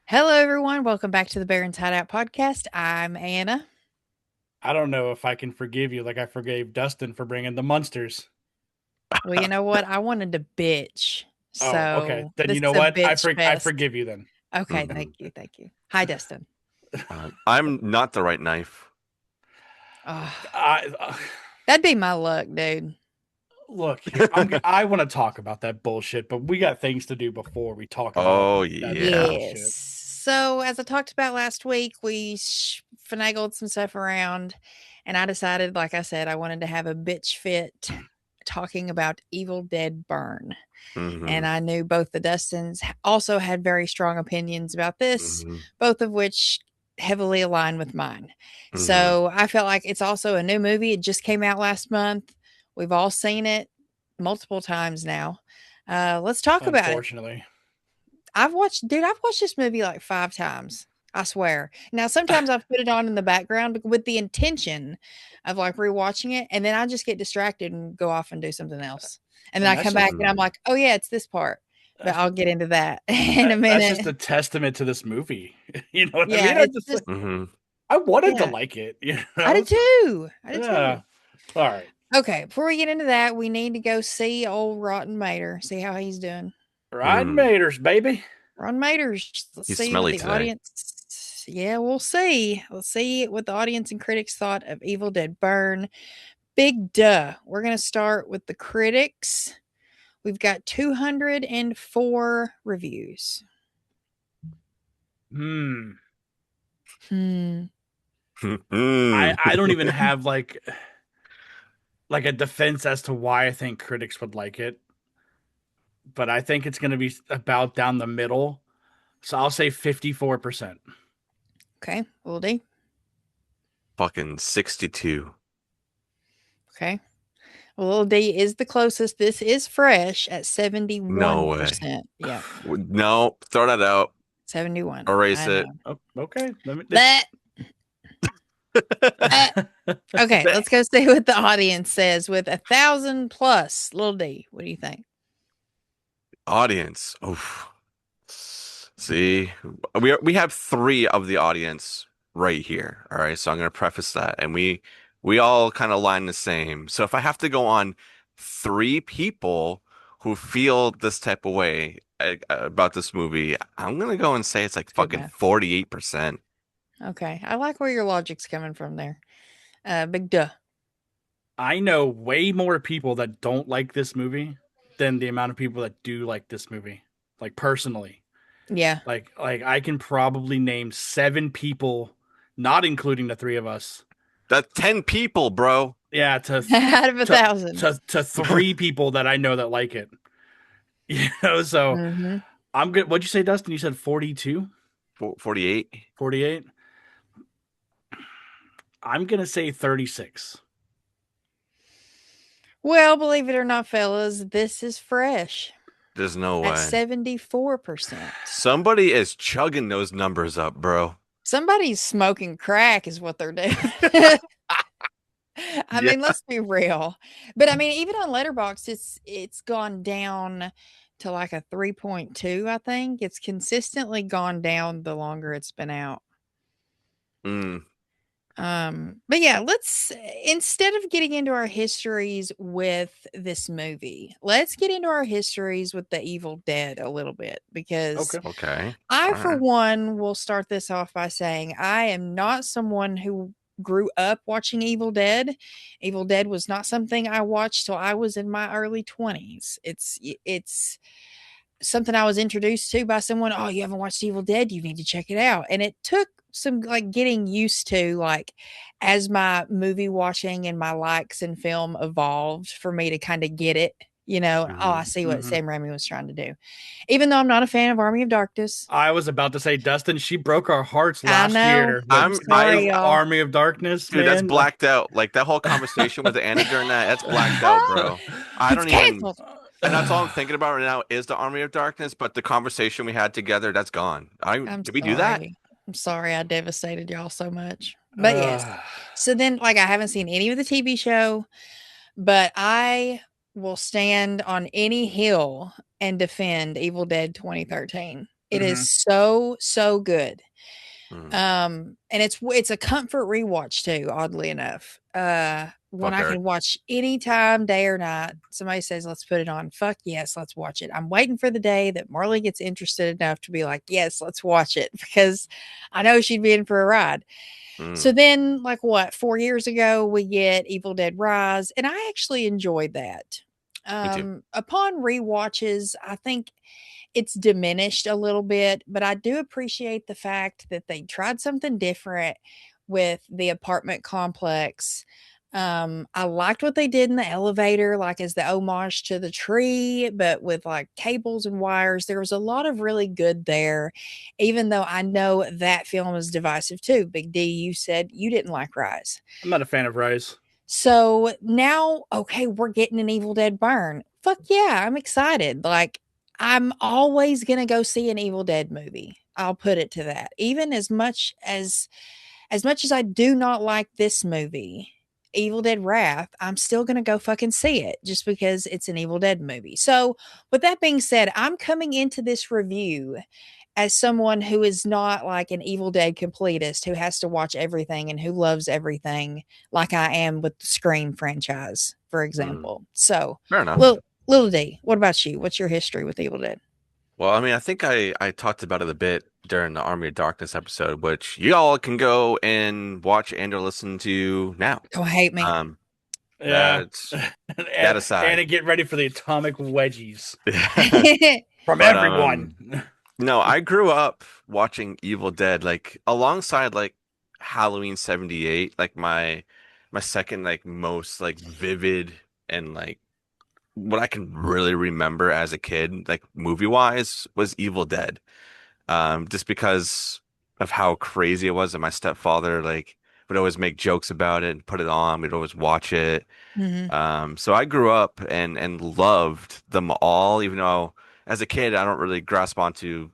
Hello, everyone. Welcome back to the Baron's Hideout podcast. I'm Anna. I don't know if I can forgive you like I forgave Dustin for bringing the Munsters. Well, you know what? I wanted to bitch. Oh, okay. So Then this you know is a what? bitch I fest. forgive you then. Okay. hmm Thank you. Thank you. Hi, Dustin. I'm not the right knife. Oh, I that'd be my luck, dude. look here. I want to talk about that bullshit, but we got things to do before we talk about Oh that yeah. Yes. bullshit. So, as I talked about last week, we finagled some stuff around, and I decided, like I said, I wanted to have a bitch fit talking about Evil Dead Burn. And hmm I knew both the Dustins also had very strong opinions about this, hmm both of which heavily align with mine. hmm So I felt like it's also a new movie. It just came out last month. We've all seen it multiple times now. Let's talk about it. Unfortunately. I've watched this movie like 5 times. I swear. Now, sometimes I've put it on in the background with the intention of like rewatching it, and then I just get distracted and go off and do something else. And then And I come that's back just and I'm like, oh, yeah, it's this part. But that's I'll get into that in a that's just minute. a testament to this movie. You know what I Yeah, mean? it's just, hmm I wanted to yeah, like it, I did So too. I did too. yeah. All right. Okay, before we get into that, we need to go see old Rotten Mater, see how he's doing. Ryan Maters, baby. Ron Maters. Let's He's see what smelly the today. audience. Yeah, we'll see. Let's see what the audience and critics thought of Evil Dead Burn. Big duh. We're going to start with the critics. We've got 204 reviews. Hmm. Hmm. I don't even have like a defense as to why I think critics would like it, but I think it's going to be about down the middle. So I'll say 54%. Okay, will do. Fucking 62. Okay. Well, Little D is the closest. This is fresh at No way. 71%. Yeah, No, throw that out. 71. Erase I it. know. Oh, okay. That. Okay, let's go see what the audience says with 1,000 plus. Little D, what do you think? Audience. Oof. See, we have three of the audience right here. All right, so I'm gonna preface that, and we all kind of line the same. So if I have to go on three people who feel this type of way about this movie, I'm gonna go and say it's like It's good fucking math. 48%. Okay, I like where your logic's coming from there. Big duh. I know way more people that don't like this movie than the amount of people that do like this movie. Like personally. Yeah, Like I can probably name 7 people, not including the 3 of us. That's 10 people, bro. Yeah, out of a thousand. to 3 people that I know that like it. So Mm-hmm. I'm good. What'd you say, Dustin? You said 42? 48. 48? I'm gonna say 36. Well, believe it or not, fellas, this is fresh There's no at way. 74%. Somebody is chugging those numbers up, bro. Somebody's smoking crack, is what they're doing. I Yeah. mean, let's be real. But I mean, even on Letterbox, it's gone down to like a 3.2, I think. It's consistently gone down the longer it's been out. Mm. But yeah, let's instead of getting into our histories with this movie, let's get into our histories with the Evil Dead a little bit because Okay. Okay. I, All for right. one, will start this off by saying I am not someone who grew up watching Evil Dead. Evil Dead was not something I watched till I was in my early 20s. It's something I was introduced to by someone. Oh, you haven't watched Evil Dead? You need to check it out. And it took some like getting used to, like, as my movie watching and my likes and film evolved for me to kind of get it. You know, oh, I hmm see what Hmm. Sam Raimi was trying to do. Even though I'm not a fan of Army of Darkness, I was about to say, Dustin, she broke our hearts I last know. year I'm with I've sorry, y'all. Army of Darkness, dude, that's man. Like, blacked out. Like that whole conversation with Anna during that, that's blacked out, bro. I It's don't even canceled. and that's all I'm thinking about right now is the Army of Darkness, but the conversation we had together, that's gone. I I'm did we do that? sorry. I'm sorry I devastated y'all so much. But yes. uh, So then, like, I haven't seen any of the TV show, but I will stand on any hill and defend Evil Dead 2013. It is so good. Mm. And it's a comfort rewatch too, oddly enough. One Fuck I Eric. can watch anytime, day or night. Somebody says, let's put it on. Fuck yes, let's watch it. I'm waiting for the day that Marley gets interested enough to be like, yes, let's watch it because I know she'd be in for a ride. Mm. So then, like what, 4 years ago, we get Evil Dead Rise, and I actually enjoyed that. Me too. Upon rewatches, I think it's diminished a little bit, but I do appreciate the fact that they tried something different with the apartment complex. I liked what they did in the elevator, like as the homage to the tree, but with like cables and wires. There was a lot of really good there, even though I know that film is divisive too. Big D, you said you didn't like Rise. I'm not a fan of Rise. So now, okay, we're getting an Evil Dead burn. Fuck yeah, I'm excited. Like, I'm always gonna go see an Evil Dead movie. I'll put it to that. Even as much as I do not like this movie, Evil Dead Wrath, I'm still gonna go fucking see it just because it's an Evil Dead movie. So, with that being said, I'm coming into this review as someone who is not like an Evil Dead completist who has to watch everything and who loves everything like I am with the Scream franchise, for Mm. example. So, Fair enough. Little D, what about you? What's your history with Evil Dead? Well, I mean, I think I talked about it a bit during the Army of Darkness episode, which you all can go and watch and or listen to now. Don't hate me. Yeah. That's that and, aside. get ready for the atomic wedgies from But everyone. no, I grew up watching Evil Dead like alongside like Halloween 78, like my second like most like vivid and like what I can really remember as a kid, like movie wise, was Evil Dead. Just because of how crazy it was, and my stepfather like would always make jokes about it and put it on. We'd always watch it. Mhm. So I grew up and loved them all, even though as a kid I don't really grasp onto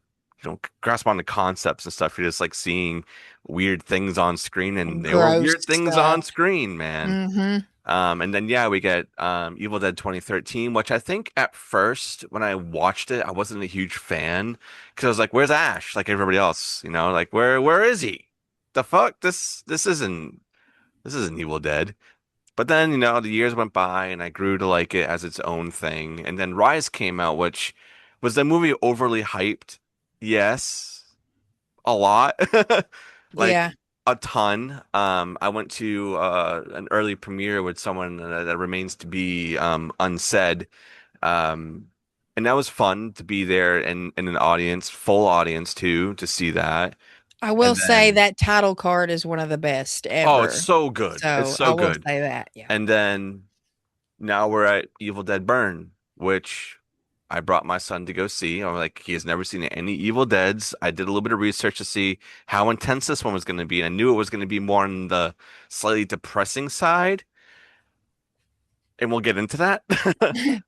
concepts and stuff. You're just like seeing weird things on screen, and there were Gross weird things on stuff. screen, man. Mhm. And then yeah, we get Evil Dead 2013, which I think at first when I watched it, I wasn't a huge fan because I was like, "Where's Ash?" Like everybody else, like where is he? The fuck? This isn't Evil Dead. But then the years went by, and I grew to like it as its own thing. And then Rise came out, which was the movie overly hyped? Yes, a lot. Yeah. Like a ton. I went to an early premiere with someone that remains to be unsaid. Um, and that was fun to be there in an audience, full audience too, to see that. I will And say then, that title card is one of the best oh, it's ever. so good. It's So, I so will good. say that, yeah. And then now we're at Evil Dead Burn, which I brought my son to go see. I'm like, he has never seen any Evil Deads. I did a little bit of research to see how intense this one was going to be, and I knew it was going to be more on the slightly depressing side, and we'll get into that.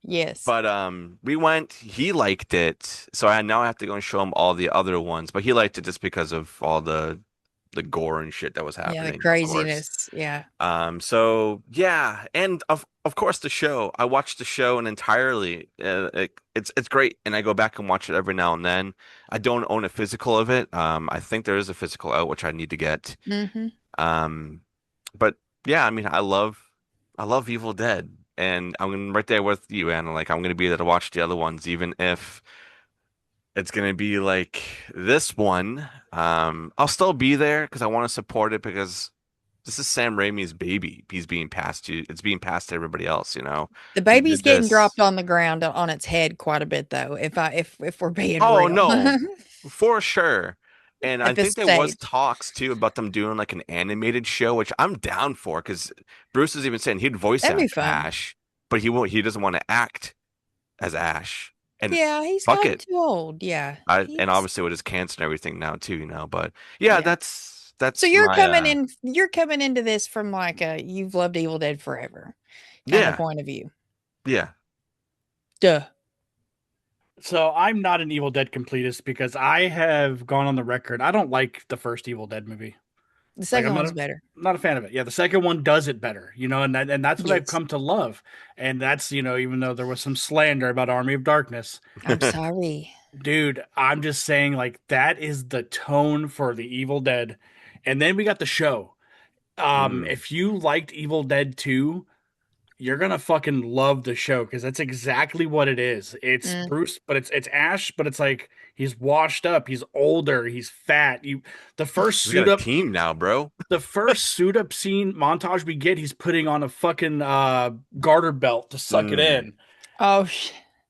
Yes. But we went. He liked it, so I have to go and show him all the other ones. But he liked it just because of all the gore and shit that was Yeah, the happening, of course. craziness, yeah. So yeah, and of course the show. I watched the show and entirely. It's great, and I go back and watch it every now and then. I don't own a physical of it. I think there is a physical out which I need to get. Mhm. Um, but yeah, I mean, I love Evil Dead, and I'm right there with you, Anna. Like I'm gonna be there to watch the other ones, even if it's gonna be like this one. I'll still be there because I want to support it because this is Sam Raimi's baby. It's being passed to everybody else, The He baby's did getting this. dropped on the ground on its head quite a bit though, if we're being Oh real. no, for sure. And I At this think there was stage. talks too about them doing like an animated show, which I'm down for because Bruce is even saying he'd voice That'd be act fun. Ash, but he doesn't want to act as Ash. And Yeah, he's fuck gotten it. too old, yeah. And He's obviously with his cancer and everything now too, But yeah, yeah. that's So that's my you're coming into this from like a you've loved Evil Dead forever kind of yeah, point of view. yeah. Duh. So I'm not an Evil Dead completist because I have gone on the record. I don't like the first Evil Dead movie. The Like second one's better. I'm not a fan of it. Yeah, the second one does it better, and that's what I've Yes. come to love. And that's, even though there was some slander about Army of Darkness, I'm sorry. dude, I'm just saying like that is the tone for the Evil Dead. And then we got the show. Mm, If you liked Evil Dead 2, you're gonna fucking love the show because that's exactly what it is. It's Mm. Bruce, but it's Ash, but it's like he's washed up, he's older, he's fat. The first we got suit a up, team now, bro. the first suit up scene montage we get, he's putting on a fucking garter belt to suck it Mm. in. Oh,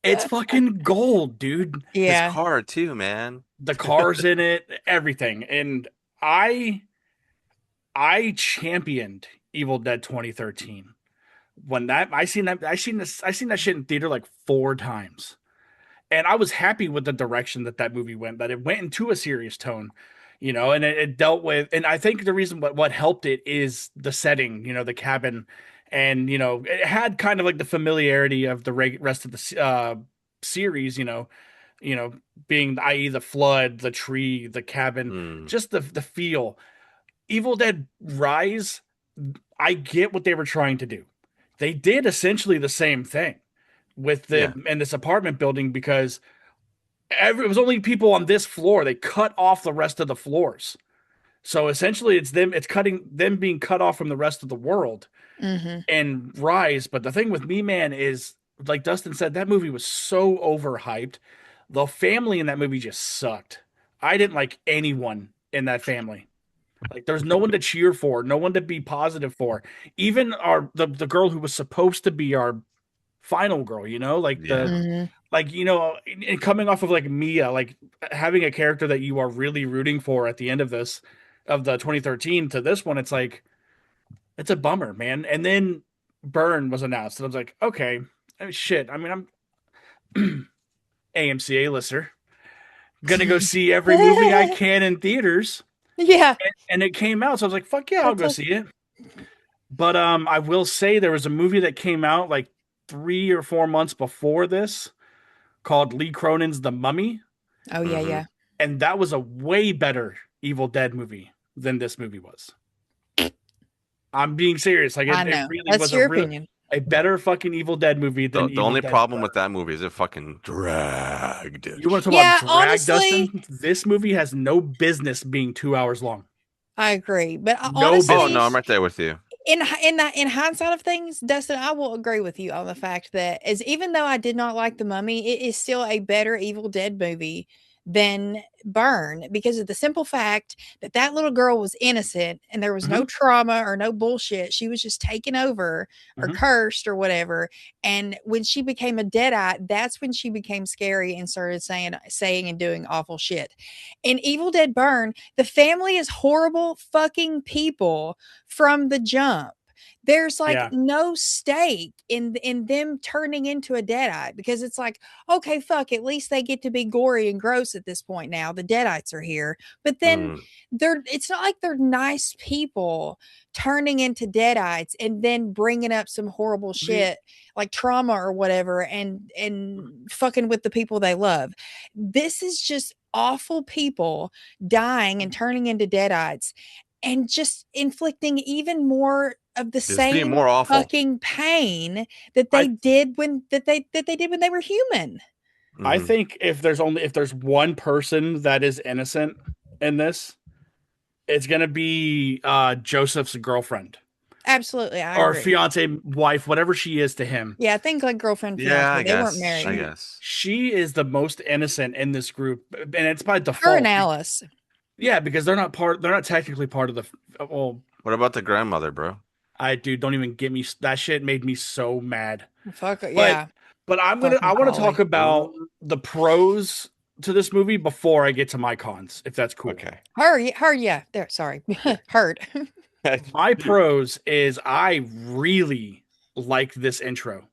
It's fucking gold, dude. His yeah. car too, man. The cars in it, everything, and I championed Evil Dead 2013. When that I seen that shit in theater like 4 times. And I was happy with the direction that movie went, that it went into a serious tone, and it dealt with, and I think the reason what helped it is the setting, the cabin, and it had kind of like the familiarity of the rest of the series, you know, being i.e. the flood, the tree, the cabin, Mm. just the feel. Evil Dead Rise, I get what they were trying to do. They did essentially the same thing with Yeah. in this apartment building because it was only people on this floor. They cut off the rest of the floors. So essentially it's cutting them being cut off from the rest of the world Mm-hmm. and Rise. But the thing with Me Man is, like Dustin said, that movie was so overhyped. The family in that movie just sucked. I didn't like anyone in that family. Like there's no one to cheer for, no one to be positive for. Even the girl who was supposed to be our final girl, like Yeah. Mm-hmm. and coming off of like Mia, like having a character that you are really rooting for at the end of the 2013 to this one, it's like it's a bummer, man. And then Burn was announced, and I was like, okay, shit. I mean, I'm AMC A-lister, gonna go see every movie I can in theaters, Yeah. and it came out, so I was like, fuck yeah, I'll That's go a- see it. But I will say there was a movie that came out like 3 or 4 months before this called Lee Cronin's The Mummy, Oh, yeah, Mhm. yeah. and that was a way better Evil Dead movie than this movie was. I'm being serious. Like I it know. really That's was your opinion. a better fucking Evil Dead movie than The Evil only Dead problem 2. with that movie is it fucking dragged. You want to talk Yeah, about drag, honestly, Dustin? This movie has no business being 2 hours long. I agree. But No Oh honestly, no, I'm right there with you. in hindsight of things, Dustin, I will agree with you on the fact that as even though I did not like the Mummy, it is still a better Evil Dead movie than Burn because of the simple fact that that little girl was innocent and there was no trauma or no bullshit. She was just taken over or Mhm. cursed or whatever. And when she became a deadite, that's when she became scary and started saying and doing awful shit. In Evil Dead Burn, the family is horrible fucking people from the jump. There's like Yeah. no stake in them turning into a deadite because it's like, okay, fuck, at least they get to be gory and gross at this point now. The deadites are here. But then Mm. it's not like they're nice people turning into deadites and then bringing up some horrible shit like trauma or whatever and fucking with the people they love. This is just awful people dying and turning into deadites and just inflicting even more of the Just being same more awful. fucking pain that they did when they did when they were human. I Mhm. think if there's one person that is innocent in this, it's gonna be Joseph's girlfriend Absolutely, I or agree. fiance, wife, whatever she is to him. Yeah, I think like girlfriend, Yeah, fiance, I they weren't guess. married. I guess. She is the most innocent in this group, and it's by Her default. and Alice. Yeah, because they're not technically part of the. Well, What about the grandmother, bro? don't even get me. That shit made me so mad. Fuck yeah. But I Fucking want to talk Polly. about the pros to this movie before I get to my cons, if that's cool. Okay. Her, yeah. There, sorry. Heard. My pros is I really like this intro.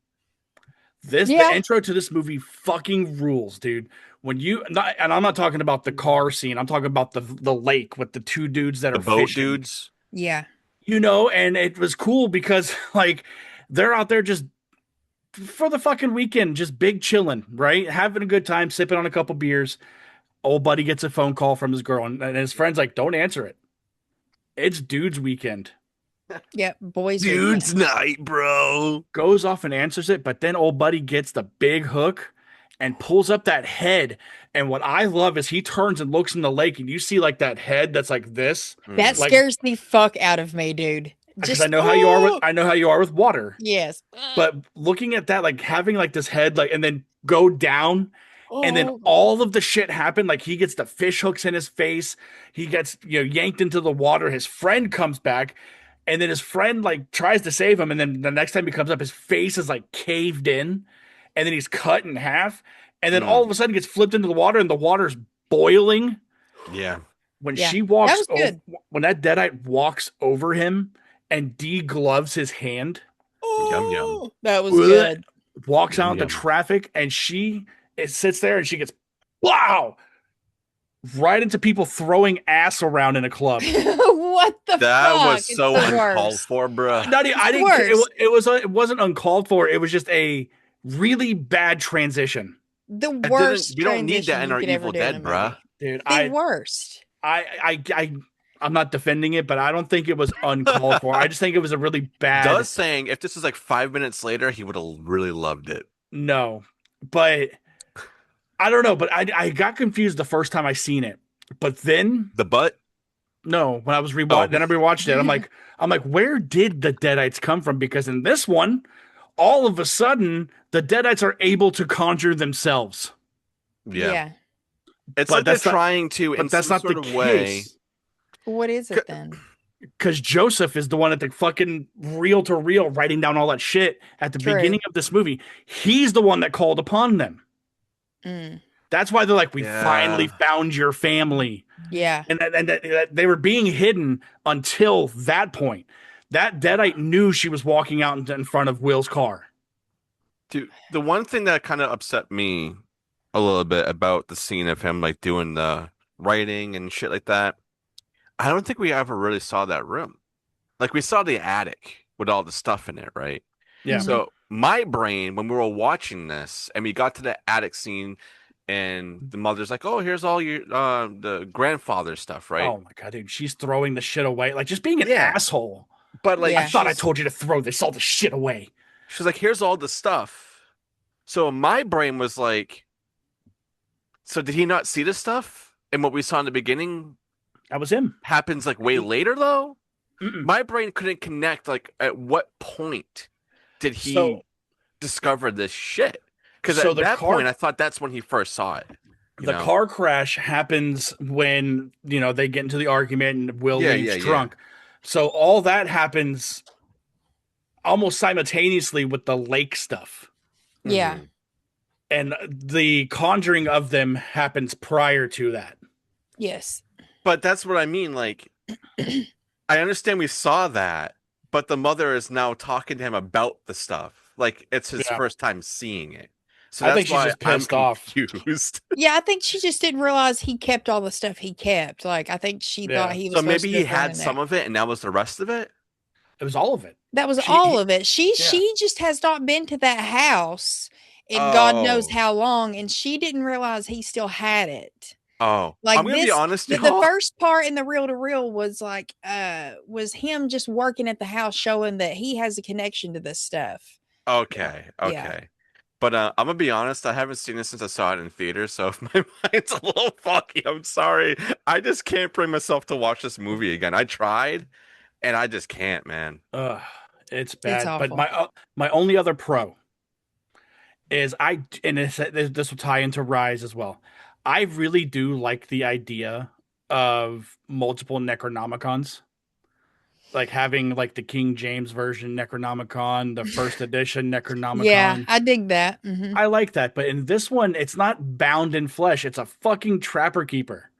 The Yeah. intro to this movie fucking rules, dude. And I'm not talking about the car scene. I'm talking about the lake with the two dudes that The are boat fishing. dudes. Yeah. And it was cool because like they're out there just for the fucking weekend, just big chilling, right? Having a good time, sipping on a couple beers. Old buddy gets a phone call from his girl, and his friend's like, "Don't answer it." It's dude's weekend. Yep, boys Dude's weekend. night, bro. Goes off and answers it, but then old buddy gets the big hook and pulls up that head. And what I love is he turns and looks in the lake, and you see like that head that's like this, That like scares the fuck out of me, dude. because Just I know how you are with water. yes. But looking at that, like having like this head, like and then go down, and then Oh. all of the shit happened. Like he gets the fish hooks in his face, he gets yanked into the water. His friend comes back, and then his friend like tries to save him, and then the next time he comes up, his face is like caved in, and then he's cut in half, and then all of a sudden gets flipped into the water, and the water's boiling. Yeah. When Yeah, she that walks was over, good. when that deadite walks over him and degloves his hand, Yum, yum. That was good. walks Yum, out into yum. traffic, and it sits there and she gets wow right into people throwing ass around in a club. What the That fuck? was It's so the uncalled worst. for, bruh. Not even, I the didn't. worst. It wasn't uncalled for. It was just a really bad transition, The It didn't- worst. we don't need that transition in you our could ever Evil do in Dead, a bruh. movie. dude. The worst. I'm not defending it, but I don't think it was uncalled for. I just think it was a really bad. Does saying if this was like 5 minutes later, he would have really loved it. No, but I don't know. But I got confused the first time I seen it, but then The butt? no, when I was Oh. then I rewatched it. I'm like, where did the Deadites come from? Because in this one, all of a sudden, the Deadites are able to conjure themselves. Yeah. It's But like they're that's not- trying to, in But that's some not sort the of way. case. What is it then? Because Joseph is the one at the fucking reel to reel writing down all that shit at the True. beginning of this movie. He's the one that called upon them. Mm. That's why they're like, we Yeah. finally found your family. Yeah. And that they were being hidden until that point. That Deadite knew she was walking out in front of Will's car. Dude, the one thing that kind of upset me a little bit about the scene of him like doing the writing and shit like that, I don't think we ever really saw that room. Like we saw the attic with all the stuff in it, right? Yeah. Mhm. So my brain, when we were watching this and we got to the attic scene and the mother's like, oh, here's all your the grandfather stuff, right? Oh my god, dude, she's throwing the shit away, like just being an Yeah. asshole. But like, Yeah. I thought I she's- told you to throw all the shit away. she's like, here's all the stuff. So my brain was like, so did he not see the stuff? And what we saw in the beginning That was him. happens like way later though? Mm-mm. My brain couldn't connect like at what point did he So- discover this shit? Because So at the that car- point I thought that's when he first saw it. you The know? car crash happens when they get into the argument and Will Yeah, leaves yeah, yeah. drunk. So all that happens almost simultaneously with the lake stuff. Yeah. Mhm. And the conjuring of them happens prior to that. Yes. But that's what I mean. Like, I understand we saw that, but the mother is now talking to him about the stuff. Like, it's his Yeah. first time seeing it. So I that's think she's why just pissed I'm off. confused. Yeah, I think she just didn't realize he kept all the stuff he kept. Like, I think she Yeah. thought he was. So supposed maybe to he go throw it had in some there. of it, and that was the rest of it. It was all of it. That was She- all he- of it. She just has not been to that house in God knows Oh. how long, and she didn't realize he still had it. Oh, Like I'm gonna be this- honest. The y'all. first part in the reel to reel was like was him just working at the house, showing that he has a connection to this stuff. Okay, okay. Yeah. But I'm gonna be honest, I haven't seen it since I saw it in theater, so if my mind's a little foggy, I'm sorry. I just can't bring myself to watch this movie again. I tried, and I just can't, man. Ugh, it's bad. But awful. my only other pro is this will tie into Rise as well. I really do like the idea of multiple Necronomicons. Like having like the King James version Necronomicon, the first edition Necronomicon. Yeah, I dig that. Hmm. I like that, but in this one, it's not bound in flesh. It's a fucking trapper keeper.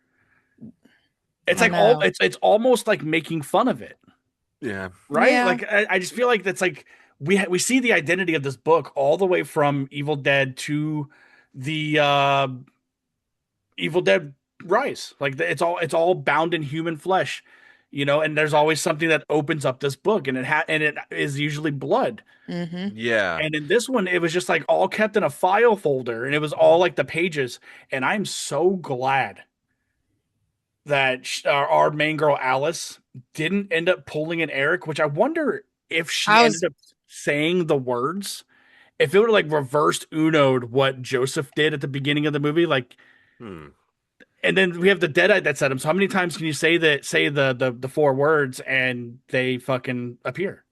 It's I like know. it's almost like making fun of it, Yeah. right? Yeah. Like I just feel like that's like we see the identity of this book all the way from Evil Dead to the Evil Dead Rise. Like it's all bound in human flesh, and there's always something that opens up this book, and it is usually blood. Hmm. Yeah. And in this one, it was just like all kept in a file folder, and it was all like the pages. And I'm so glad that our main girl Alice didn't end up pulling an Eric, which I wonder if she ended up saying the words, if it would have like reversed Uno'd what Joseph did at the beginning of the movie, like. And then we have the Deadite that said him. So how many times can you say the 4 words and they fucking appear?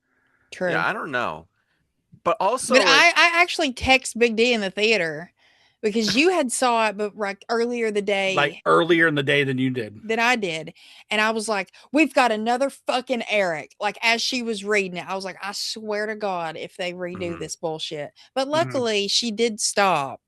True. Yeah, I don't know. But also, but I actually text Big D in the theater because you had saw it, but like earlier in the day than you did. Than I did. And I was like, we've got another fucking Eric. Like as she was reading it, I was like, I swear to God, if they redo this bullshit. But luckily she did stop.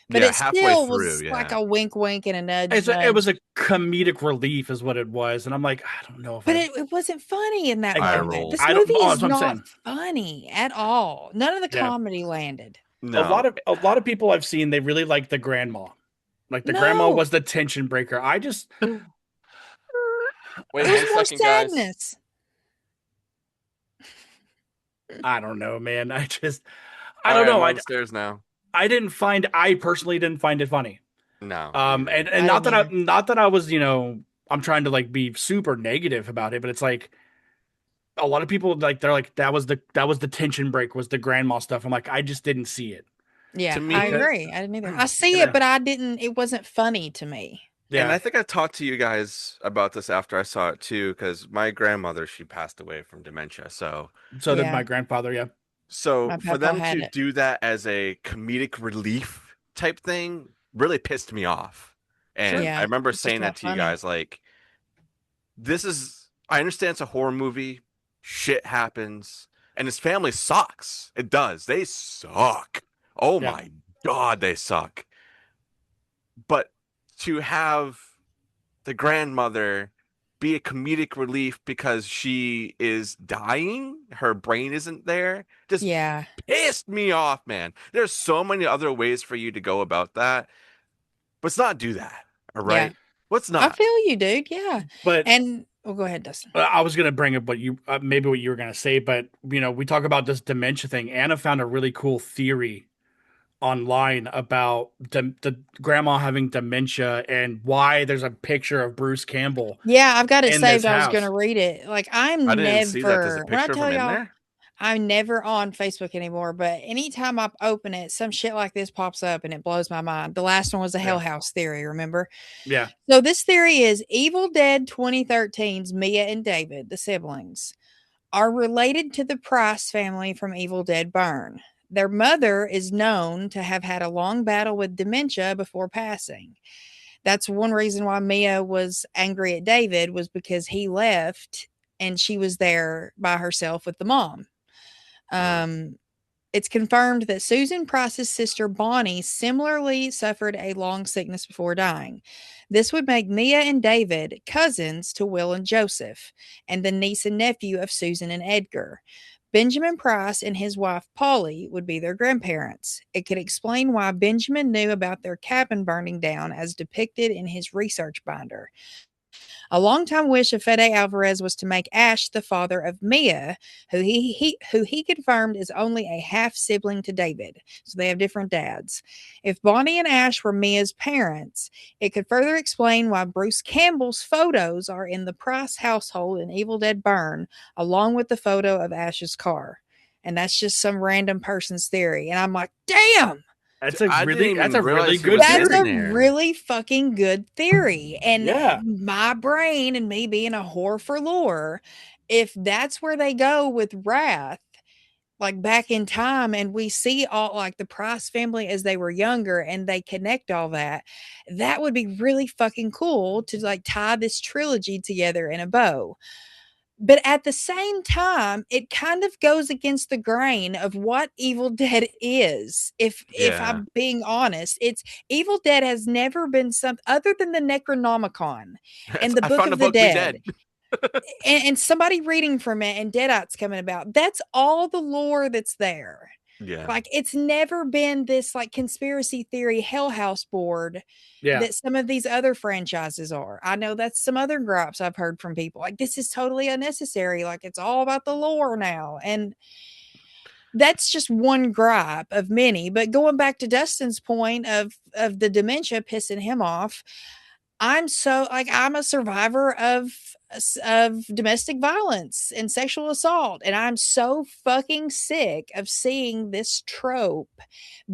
But it still was like a wink, wink, and a nudge. It was a comedic relief, is what it was, and I'm like, I don't know if. But it wasn't funny in that moment. This movie is not funny at all. None of the comedy landed. No. A lot of people I've seen, they really like the grandma. Like the grandma was the tension breaker. I just wait There's more sadness. Guys. I don't know, man. I don't know. I'm upstairs now. I personally didn't find it funny. No. And not that I was, I'm trying to like be super negative about it, but it's like a lot of people like they're like that was the tension break was the grandma stuff. I'm like, I just didn't see it. Yeah, I agree. I didn't either. I see it, but it wasn't funny to me. Yeah. And I think I talked to you guys about this after I saw it too, because my grandmother, she passed away from dementia. So did my grandfather, yeah. So for them to do that as a comedic relief type thing really pissed me off. And I remember saying that to you guys, like, I understand it's a horror movie. Shit happens. And his family sucks. It does. They suck. Oh my God, they suck. But to have the grandmother be a comedic relief because she is dying, her brain isn't there, just pissed me off, man. There's so many other ways for you to go about that, but let's not do that. All right, let's not. I feel you, dude. Yeah, but go ahead, Dustin. I was gonna bring up what you maybe what you were gonna say, but we talk about this dementia thing. Anna found a really cool theory online about the grandma having dementia and why there's a picture of Bruce Campbell. Yeah, I've got it saved. I was going to read it. Like I didn't see that. There's a picture of him in there? I'm never on Facebook anymore, but anytime I open it, some shit like this pops up and it blows my mind. The last one was a Hell House theory, remember? Yeah. So this theory is Evil Dead 2013's Mia and David, the siblings, are related to the Price family from Evil Dead Burn. Their mother is known to have had a long battle with dementia before passing. That's one reason why Mia was angry at David, was because he left and she was there by herself with the mom. It's confirmed that Susan Price's sister Bonnie similarly suffered a long sickness before dying. This would make Mia and David cousins to Will and Joseph, and the niece and nephew of Susan and Edgar. Benjamin Price and his wife Polly would be their grandparents. It could explain why Benjamin knew about their cabin burning down as depicted in his research binder. A longtime wish of Fede Alvarez was to make Ash the father of Mia, who he confirmed is only a half sibling to David. So they have different dads. If Bonnie and Ash were Mia's parents, it could further explain why Bruce Campbell's photos are in the Price household in Evil Dead Burn, along with the photo of Ash's car. And that's just some random person's theory. And I'm like, damn! That's a really fucking good theory. And my brain and me being a whore for lore, if that's where they go with Wrath, like back in time, and we see all like the Price family as they were younger and they connect all that, that would be really fucking cool to like tie this trilogy together in a bow. But at the same time, it kind of goes against the grain of what Evil Dead is. If I'm being honest, it's Evil Dead has never been something other than the Necronomicon and the Book of the Dead. and somebody reading from it and Deadites coming about. That's all the lore that's there. Yeah. Like it's never been this like conspiracy theory Hell House board that some of these other franchises are. I know that's some other gripes I've heard from people. Like this is totally unnecessary. Like it's all about the lore now. And that's just one gripe of many. But going back to Dustin's point of the dementia pissing him off, I'm so like I'm a survivor of domestic violence and sexual assault, and I'm so fucking sick of seeing this trope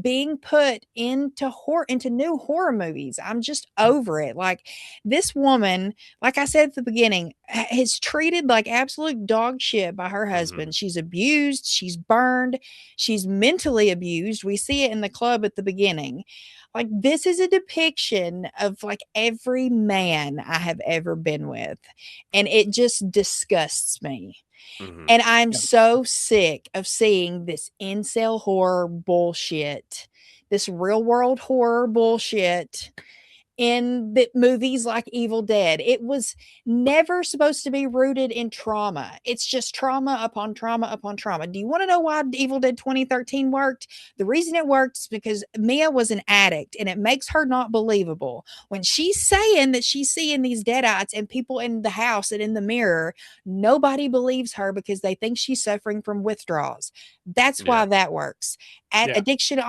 being put into new horror movies. I'm just over it. Like this woman, like I said at the beginning, is treated like absolute dog shit by her husband. She's abused, she's burned, she's mentally abused. We see it in the club at the beginning. Like this is a depiction of like every man I have ever been with, and it just disgusts me. And I'm so sick of seeing this incel horror bullshit, this real world horror bullshit in the movies like Evil Dead. It was never supposed to be rooted in trauma. It's just trauma upon trauma upon trauma. Do you want to know why Evil Dead 2013 worked? The reason it worked is because Mia was an addict, and it makes her not believable. When she's saying that she's seeing these deadites and people in the house and in the mirror, nobody believes her because they think she's suffering from withdrawals. That's why that works. Addiction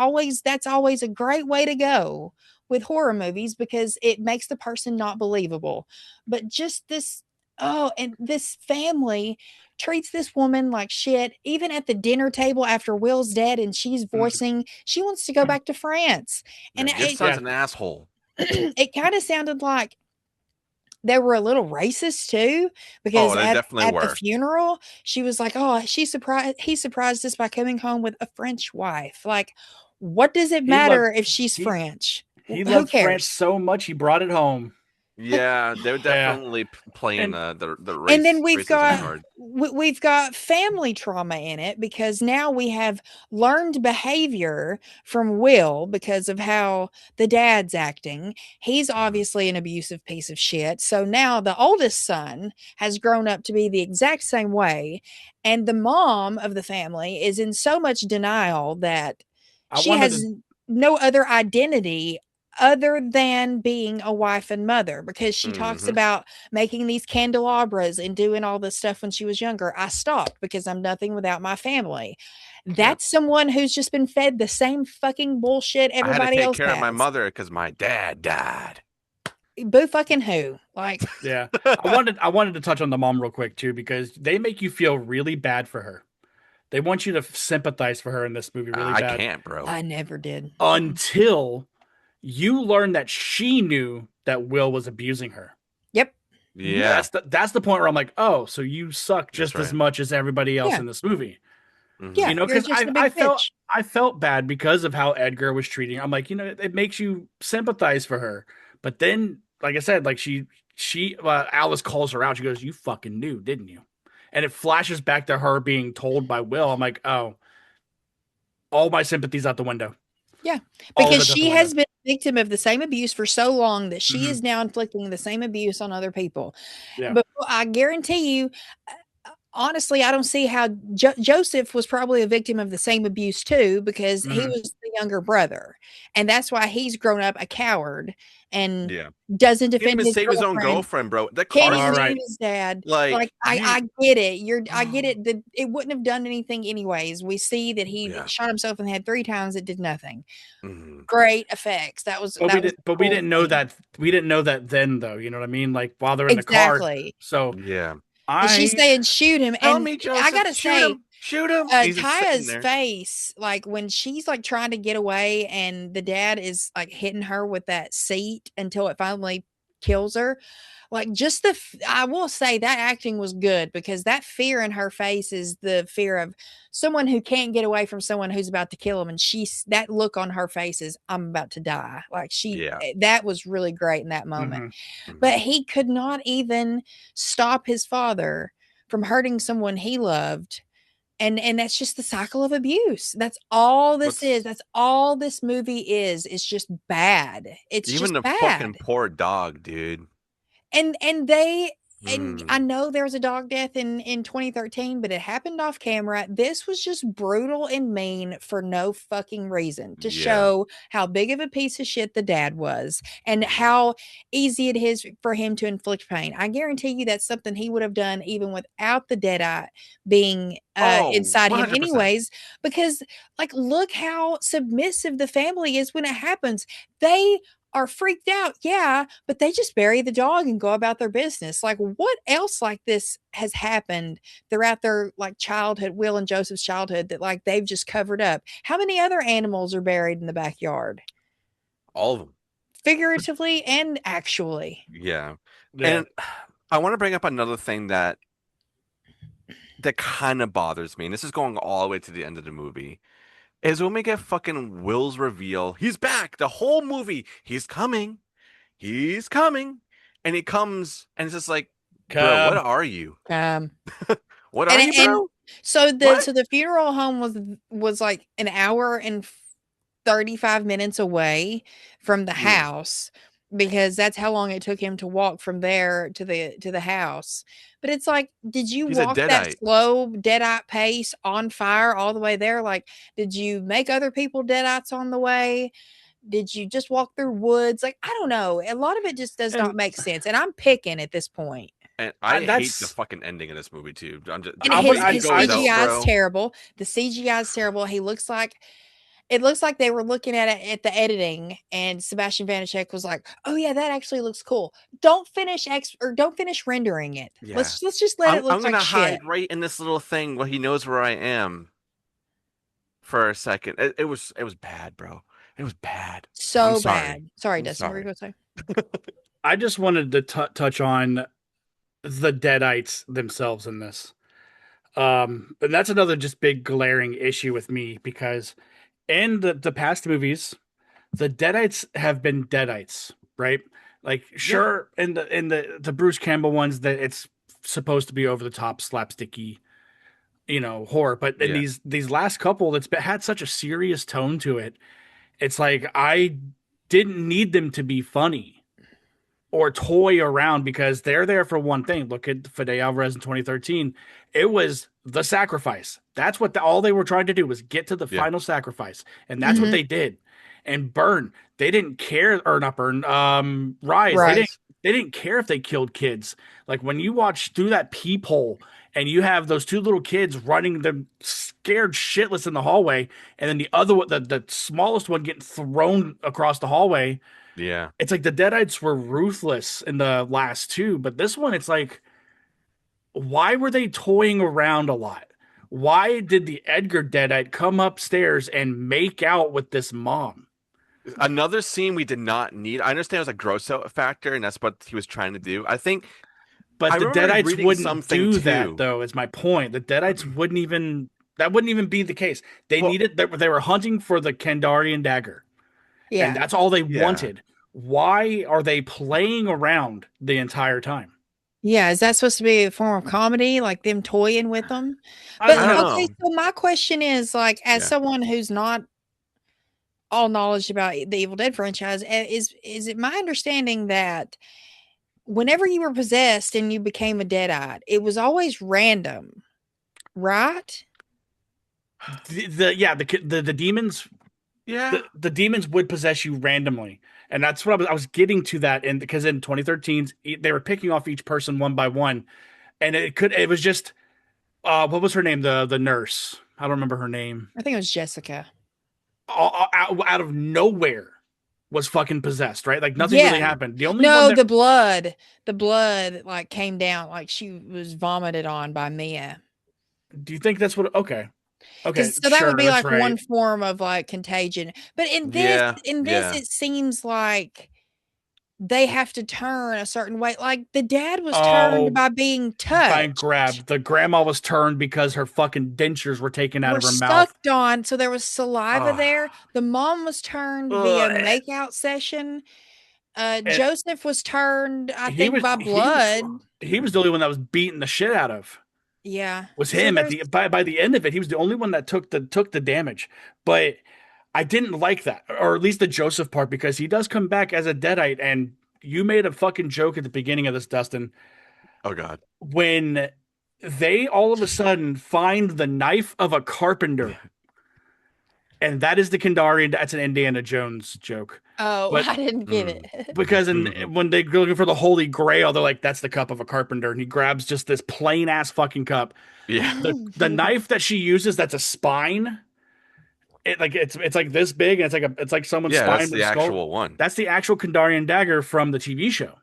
that's always a great way to go with horror movies because it makes the person not believable. But just and this family treats this woman like shit, even at the dinner table after Will's dead, and she's voicing she wants to go back to France. And your son's an asshole. It kind of sounded like they were a little racist too, because at the funeral, she was like, "Oh, he surprised us by coming home with a French wife." Like, what does it matter if she's French? He loved France so much he brought it home. Yeah, they're definitely playing the race. And then we've got family trauma in it because now we have learned behavior from Will because of how the dad's acting. He's obviously an abusive piece of shit. So now the oldest son has grown up to be the exact same way, and the mom of the family is in so much denial that she has no other identity other than being a wife and mother, because she talks about making these candelabras and doing all this stuff when she was younger. I stopped because I'm nothing without my family. That's someone who's just been fed the same fucking bullshit everybody else has. I had to take care of my mother because my dad died. Boo fucking who? Like, yeah. I wanted to touch on the mom real quick too, because they make you feel really bad for her. They want you to sympathize for her in this movie really bad. I can't, bro. I never did. Until you learn that she knew that Will was abusing her. Yep. Yeah. That's the point where I'm like, oh, so you suck just as much as everybody else in this movie. Yeah, you know, because I felt bad because of how Edgar was treating her. I'm like, you know, it makes you sympathize for her. But then, like I said, like Alice calls her out. She goes, "You fucking knew, didn't you?" And it flashes back to her being told by Will. I'm like, oh, all my sympathy's out the window. Yeah, because she has been a victim of the same abuse for so long that she is now inflicting the same abuse on other people. Yeah. But I guarantee you, honestly, I don't see how Joseph was probably a victim of the same abuse too, because he was the younger brother, and that's why he's grown up a coward and doesn't defend his save his own girlfriend, bro. That can't even save his dad. Like I get it. I get it. That it wouldn't have done anything anyways. We see that he shot himself in the head 3 times. It did nothing. Great effects. We didn't know that. We didn't know that then, though. You know what I mean? Like while they're in the car. So yeah. She's saying shoot him, and I gotta say, shoot him. Taya's face, like when she's like trying to get away, and the dad is like hitting her with that seat until it finally kills her. Like just I will say that acting was good, because that fear in her face is the fear of someone who can't get away from someone who's about to kill him, and that look on her face is I'm about to die. Like that was really great in that moment. But he could not even stop his father from hurting someone he loved. And that's just the cycle of abuse. That's all this is. That's all this movie is. It's just bad. It's even just bad. Fucking poor dog, dude. And I know there was a dog death in 2013, but it happened off camera. This was just brutal and mean for no fucking reason, to show how big of a piece of shit the dad was and how easy it is for him to inflict pain. I guarantee you that's something he would have done even without the deadite being inside 100%. Him anyways, because like, look how submissive the family is when it happens. They are freaked out. Yeah, but they just bury the dog and go about their business. Like, what else like this has happened throughout their like childhood, Will and Joseph's childhood, that like they've just covered up? How many other animals are buried in the backyard? All of them. Figuratively and actually. Yeah. Yeah. And I want to bring up another thing that kind of bothers me, and this is going all the way to the end of the movie, is when we get fucking Will's reveal. He's back. The whole movie, he's coming. He's coming. And he comes and it's just like, bro, what are you? What are you, bro? So the funeral home was like an hour and 35 minutes away from the house, because that's how long it took him to walk from there to the house. But it's like, did you walk that slow deadite pace on fire all the way there? Like, did you make other people deadites on the way? Did you just walk through woods? Like, I don't know. A lot of it just does not make sense. And I'm picking at this point. And I hate the fucking ending of this movie too. His CGI is terrible. The CGI is terrible. It looks like they were looking at it at the editing, and Sebastian Vanacek was like, "Oh yeah, that actually looks cool. Don't finish rendering it. Yeah. Let's just let it look like shit." I'm gonna hide right in this little thing where he knows where I am for a second. It was bad, bro. It was bad. So bad. Sorry, Dustin. What were you gonna say? I just wanted to touch on the Deadites themselves in this. And that's another just big glaring issue with me, because in the past movies, the Deadites have been Deadites, right? Like, sure, in the Bruce Campbell ones, that it's supposed to be over the top, slapsticky, horror. But in these last couple, that's had such a serious tone to it. It's like, I didn't need them to be funny or toy around, because they're there for one thing. Look at Fede Alvarez in 2013. It was the sacrifice. That's what all they were trying to do, was get to the final sacrifice. And that's what they did. And Burn, they didn't care, or not Burn, Rise. They didn't care if they killed kids. Like, when you watch through that peephole and you have those two little kids running them scared shitless in the hallway, and then the other one, the smallest one, getting thrown across the hallway. Yeah. It's like the Deadites were ruthless in the last two, but this one, it's like, why were they toying around a lot? Why did the Edgar Deadite come upstairs and make out with this mom? Another scene we did not need. I understand it was a gross out factor, and that's what he was trying to do, I think. But the Deadites wouldn't do that, though, is my point. The Deadites wouldn't even be the case. They were hunting for the Kandarian dagger. Yeah. And that's all they wanted. Why are they playing around the entire time? Yeah, is that supposed to be a form of comedy, like them toying with them? But okay, so my question is, like, as someone who's not all knowledge about the Evil Dead franchise, is it my understanding that whenever you were possessed and you became a Deadite, it was always random, right? The demons. Yeah, the demons would possess you randomly, and that's what I was getting to that. And because in 2013, they were picking off each person one by one, and it was just what was her name? The nurse. I don't remember her name. I think it was Jessica. Out of nowhere was fucking possessed, right? Like, nothing really happened. The only the blood like came down, like she was vomited on by Mia. Do you think that's what? Okay. So that would be like one form of like contagion. But in this, it seems like they have to turn a certain way. Like, the dad was turned by being touched. By grabbed. The grandma was turned because her fucking dentures were taken out of her mouth. Sucked on, so there was saliva there. The mom was turned via makeout session. Joseph was turned, I think, by blood. He was the only one that was beating the shit out of. Yeah, was him by the end of it. He was the only one that took the damage. But I didn't like that, or at least the Joseph part, because he does come back as a Deadite, and you made a fucking joke at the beginning of this, Dustin. Oh God! When they all of a sudden find the knife of a carpenter, and that is the Kandarian. That's an Indiana Jones joke. Oh, but I didn't get it. Because when they go looking for the Holy Grail, they're like, that's the cup of a carpenter. And he grabs just this plain ass fucking cup. Yeah. The knife that she uses, that's a spine. it's like this big, and it's like someone's Yeah, spine that's with the a skull. actual one. That's the actual Kandarian dagger from the TV show.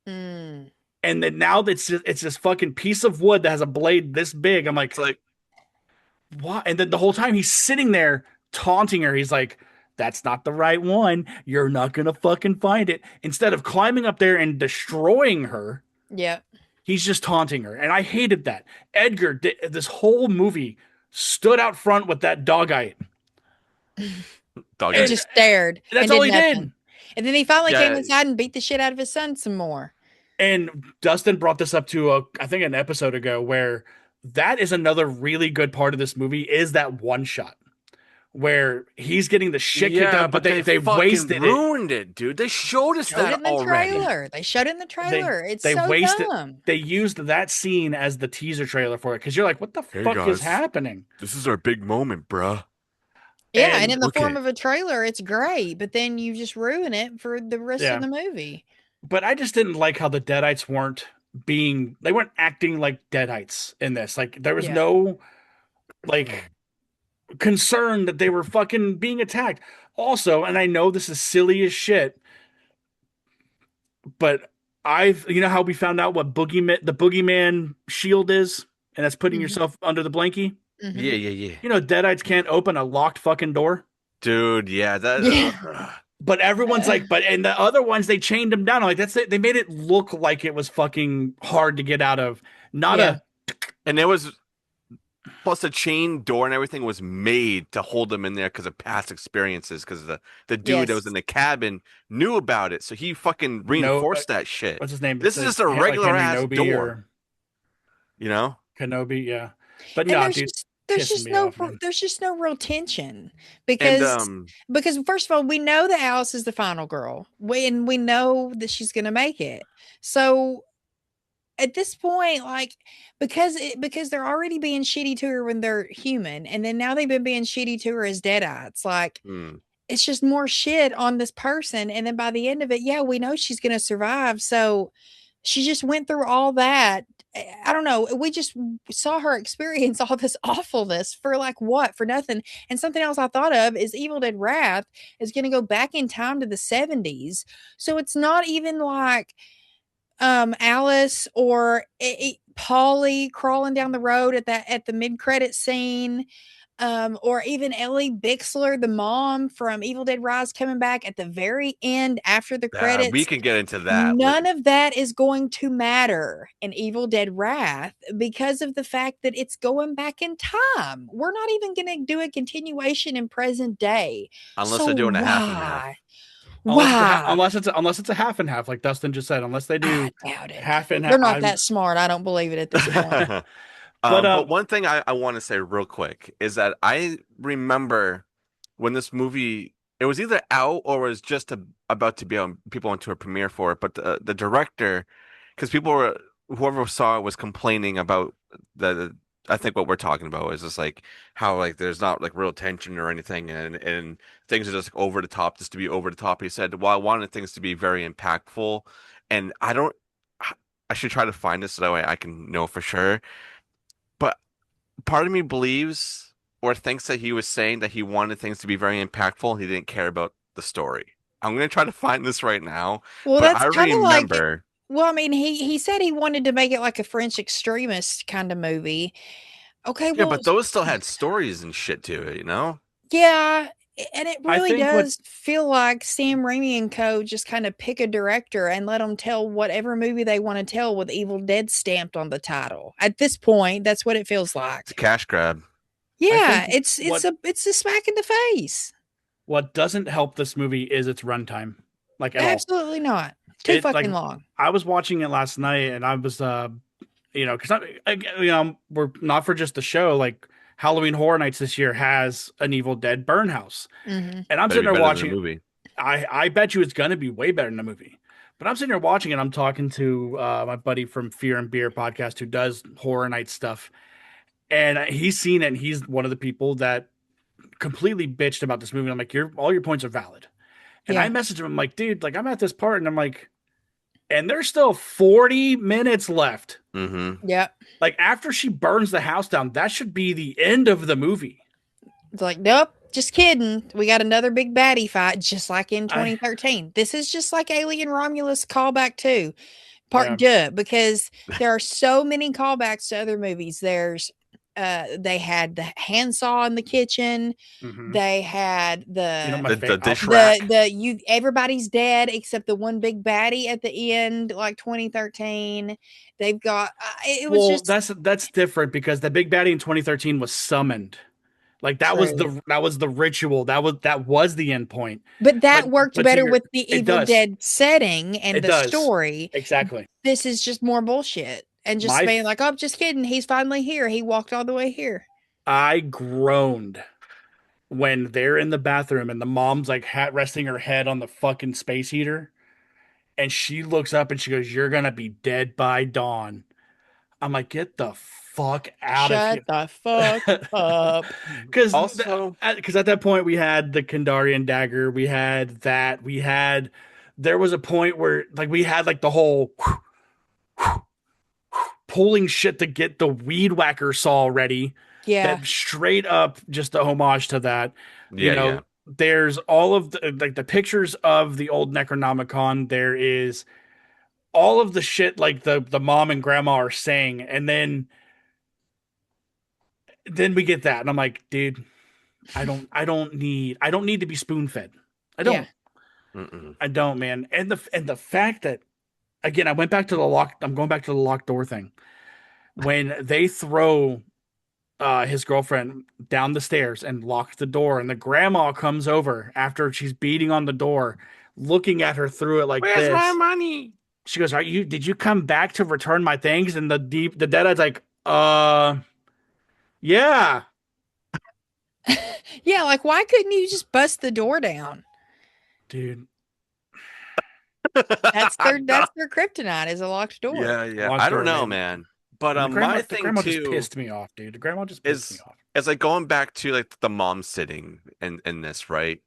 Mm. And then now it's this fucking piece of wood that has a blade this big. I'm like, It's like, what? And then the whole time he's sitting there taunting her. He's like, that's not the right one. You're not gonna fucking find it. Instead of climbing up there and destroying her, Yeah. he's just taunting her. And I hated that. Edgar did this whole movie stood out front with that dog eye. dog. He just stared. That's and all did he nothing. did. And then he finally Yeah. came inside and beat the shit out of his son some more. And Dustin brought this up to I think an episode ago, where that is another really good part of this movie is that one shot where he's getting the shit kicked out, but they fucking wasted ruined it, dude. They showed us Showed it that in the already. trailer. They showed it in the trailer. It's they so wasted. dumb. They used that scene as the teaser trailer for it because you're like, what the Hey, fuck is guys. happening? This is our big moment, bruh. Yeah, And- and in the form okay. of a trailer, it's great, but then you just ruin it for the rest Yeah. of the movie. But I just didn't like how the Deadites they weren't acting like Deadites in this. Like there was Yeah. no like concern that they were fucking being attacked. Also, and I know this is silly as shit, but you know how we found out what the boogeyman shield is, and that's putting Mhm. yourself under the blankie. Mhm. Yeah. You know, Deadites can't open a locked fucking door. Dude, yeah, that. Yeah. But everyone's like, and the other ones they chained them down. I'm like, that's it. They made it look like it was fucking hard to get out of. Not Yeah. And it was. Plus, the chain door and everything was made to hold them in there because of past experiences. Because the dude that was Yes. in the cabin knew about it, so he fucking reinforced that shit. what's his name? This is just a regular ass Kenobi door. or You know? Kenobi, yeah. But And no, there's dude, just there's pissing just me no off, man. there's just no real tension And because first of all, we know that Alice is the final girl. We know that she's gonna make it. So at this point, like because they're already being shitty to her when they're human, and then now they've been being shitty to her as deadites, like it's just more shit on this person. And then by the end of it, yeah, we know she's gonna survive. So she just went through all that. I don't know. We just saw her experience all this awfulness for like what? For nothing. And something else I thought of is Evil Dead Wrath is going to go back in time to the 70s. So it's not even like Alice or Polly crawling down the road at the mid-credit scene. Or even Ellie Bixler, the mom from Evil Dead Rise, coming back at the very end after the credits. we can get into that. None of that is going to matter in Evil Dead Wrath because of the fact that it's going back in time. We're not even going to do a continuation in present day. Unless they're doing a half and half. Unless it's a half and half, like Dustin just said. Unless they do I doubt it. half and half. They're not that smart. I don't believe it at this point. But one thing I want to say real quick is that I remember when this movie, it was either out or was just about to be out. People went to a premiere for it, but the director, because whoever saw it was complaining about I think what we're talking about is just like how like there's not like real tension or anything, and things are just over the top, just to be over the top. He said, well, I wanted things to be very impactful, and I should try to find this so that way I can know for sure. But part of me believes or thinks that he was saying that he wanted things to be very impactful. He didn't care about the story. I'm going to try to find this right now. Well, but that's I kind of like, remember. well, I mean, he said he wanted to make it like a French extremist kind of movie. Okay, Yeah, well, but those still had stories and shit to it, you know? yeah, and it I really think does feel like Sam Raimi and co. just kind of pick a director and let them tell whatever movie they want to tell with Evil Dead stamped on the title. At this point, that's what it feels like. It's a cash grab. Yeah, think it's a smack in the face. What doesn't help this movie is its runtime, like at all. Absolutely not. Too It, fucking like, long. I was watching it last night, and I was, because we're not for just the show. Like Halloween Horror Nights this year has an Evil Dead burn house, Mhm. and I'm Better sitting be there better than watching the it. movie. I bet you it's gonna be way better than the movie. But I'm sitting there watching it. I'm talking to my buddy from Fear and Beer podcast who does Horror Night stuff, and he's seen it. And he's one of the people that completely bitched about this movie. I'm like, all your points are valid. And Yeah. I messaged him. I'm like, dude, like I'm at this part, and I'm like, and there's still 40 minutes left. Mm-hmm. Yep. Like after she burns the house down, that should be the end of the movie. It's like, nope, just kidding. We got another big baddie fight, just like in 2013. This is just like Alien Romulus callback too, part duh, because there are so many callbacks to other movies. There's they had the handsaw in the kitchen. They had the dish rack. Everybody's dead except the one big baddie at the end, like 2013. They've got that's different because the big baddie in 2013 was summoned. Like that was the ritual. That was the end point. But that worked better with the Evil Dead setting and the story. Exactly. This is just more bullshit. And just being like, oh, I'm just kidding. He's finally here. He walked all the way here. I groaned when they're in the bathroom and the mom's like resting her head on the fucking space heater. And she looks up and she goes, "You're going to be dead by dawn." I'm like, get the fuck out of here. Shut the fuck up. Because at that point we had the Kandarian dagger. We had that. There was a point where like we had like the whole pulling shit to get the weed whacker saw ready. Yeah. That straight up just a homage to that. Yeah, There's all of the like the pictures of the old Necronomicon. There is all of the shit like the mom and grandma are saying, and then we get that, and I'm like, dude, I don't need to be spoon fed. I don't. Yeah. I don't, man. And the fact that again, I'm going back to the locked door thing. When they throw his girlfriend down the stairs and lock the door, and the grandma comes over after she's beating on the door, looking at her through it like, "Where's my money?" She goes, did you come back to return my things? And the Deadeye's like, yeah. Yeah, like why couldn't you just bust the door down? Dude. That's their kryptonite is a locked door. Yeah. I don't know, man. But my thing grandma too just pissed me off, dude. The grandma just pissed me off. It's like going back to like the mom sitting in this, right?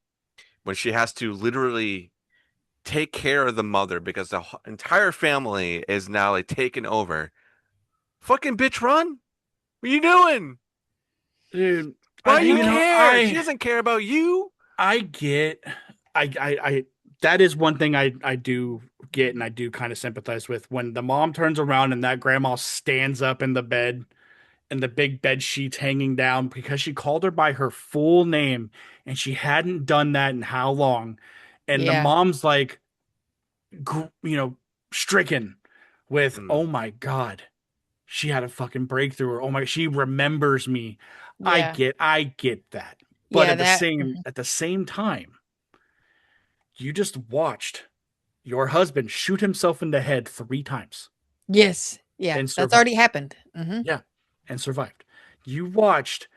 When she has to literally take care of the mother because the entire family is now like taken over. Fucking bitch, run! What are you doing, dude? Why do you care? She doesn't care about you. I get. I that is one thing I do get and I do kind of sympathize with when the mom turns around and that grandma stands up in the bed and the big bed sheets hanging down because she called her by her full name and she hadn't done that in how long. And the mom's like, stricken with, oh my God, she had a fucking breakthrough. Or, oh my, she remembers me. Yeah. I get that. But at the same time, you just watched your husband shoot himself in the head 3 times. Yes. Yeah. That's already happened. Mm-hmm. Yeah. And survived. You watched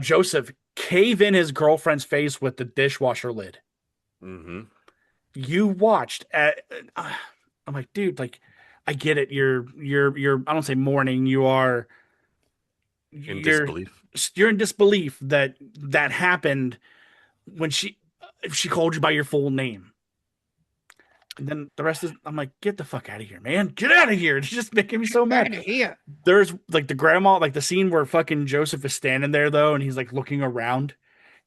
Joseph cave in his girlfriend's face with the dishwasher lid. Mm-hmm. You watched I'm like, dude, like, I get it. You're I don't say mourning. You're in disbelief. You're in disbelief that happened when she called you by your full name. And then the rest is, I'm like, get the fuck out of here, man. Get out of here. It's just making me so mad. Here. There's like the grandma, like the scene where fucking Joseph is standing there though, and he's like looking around.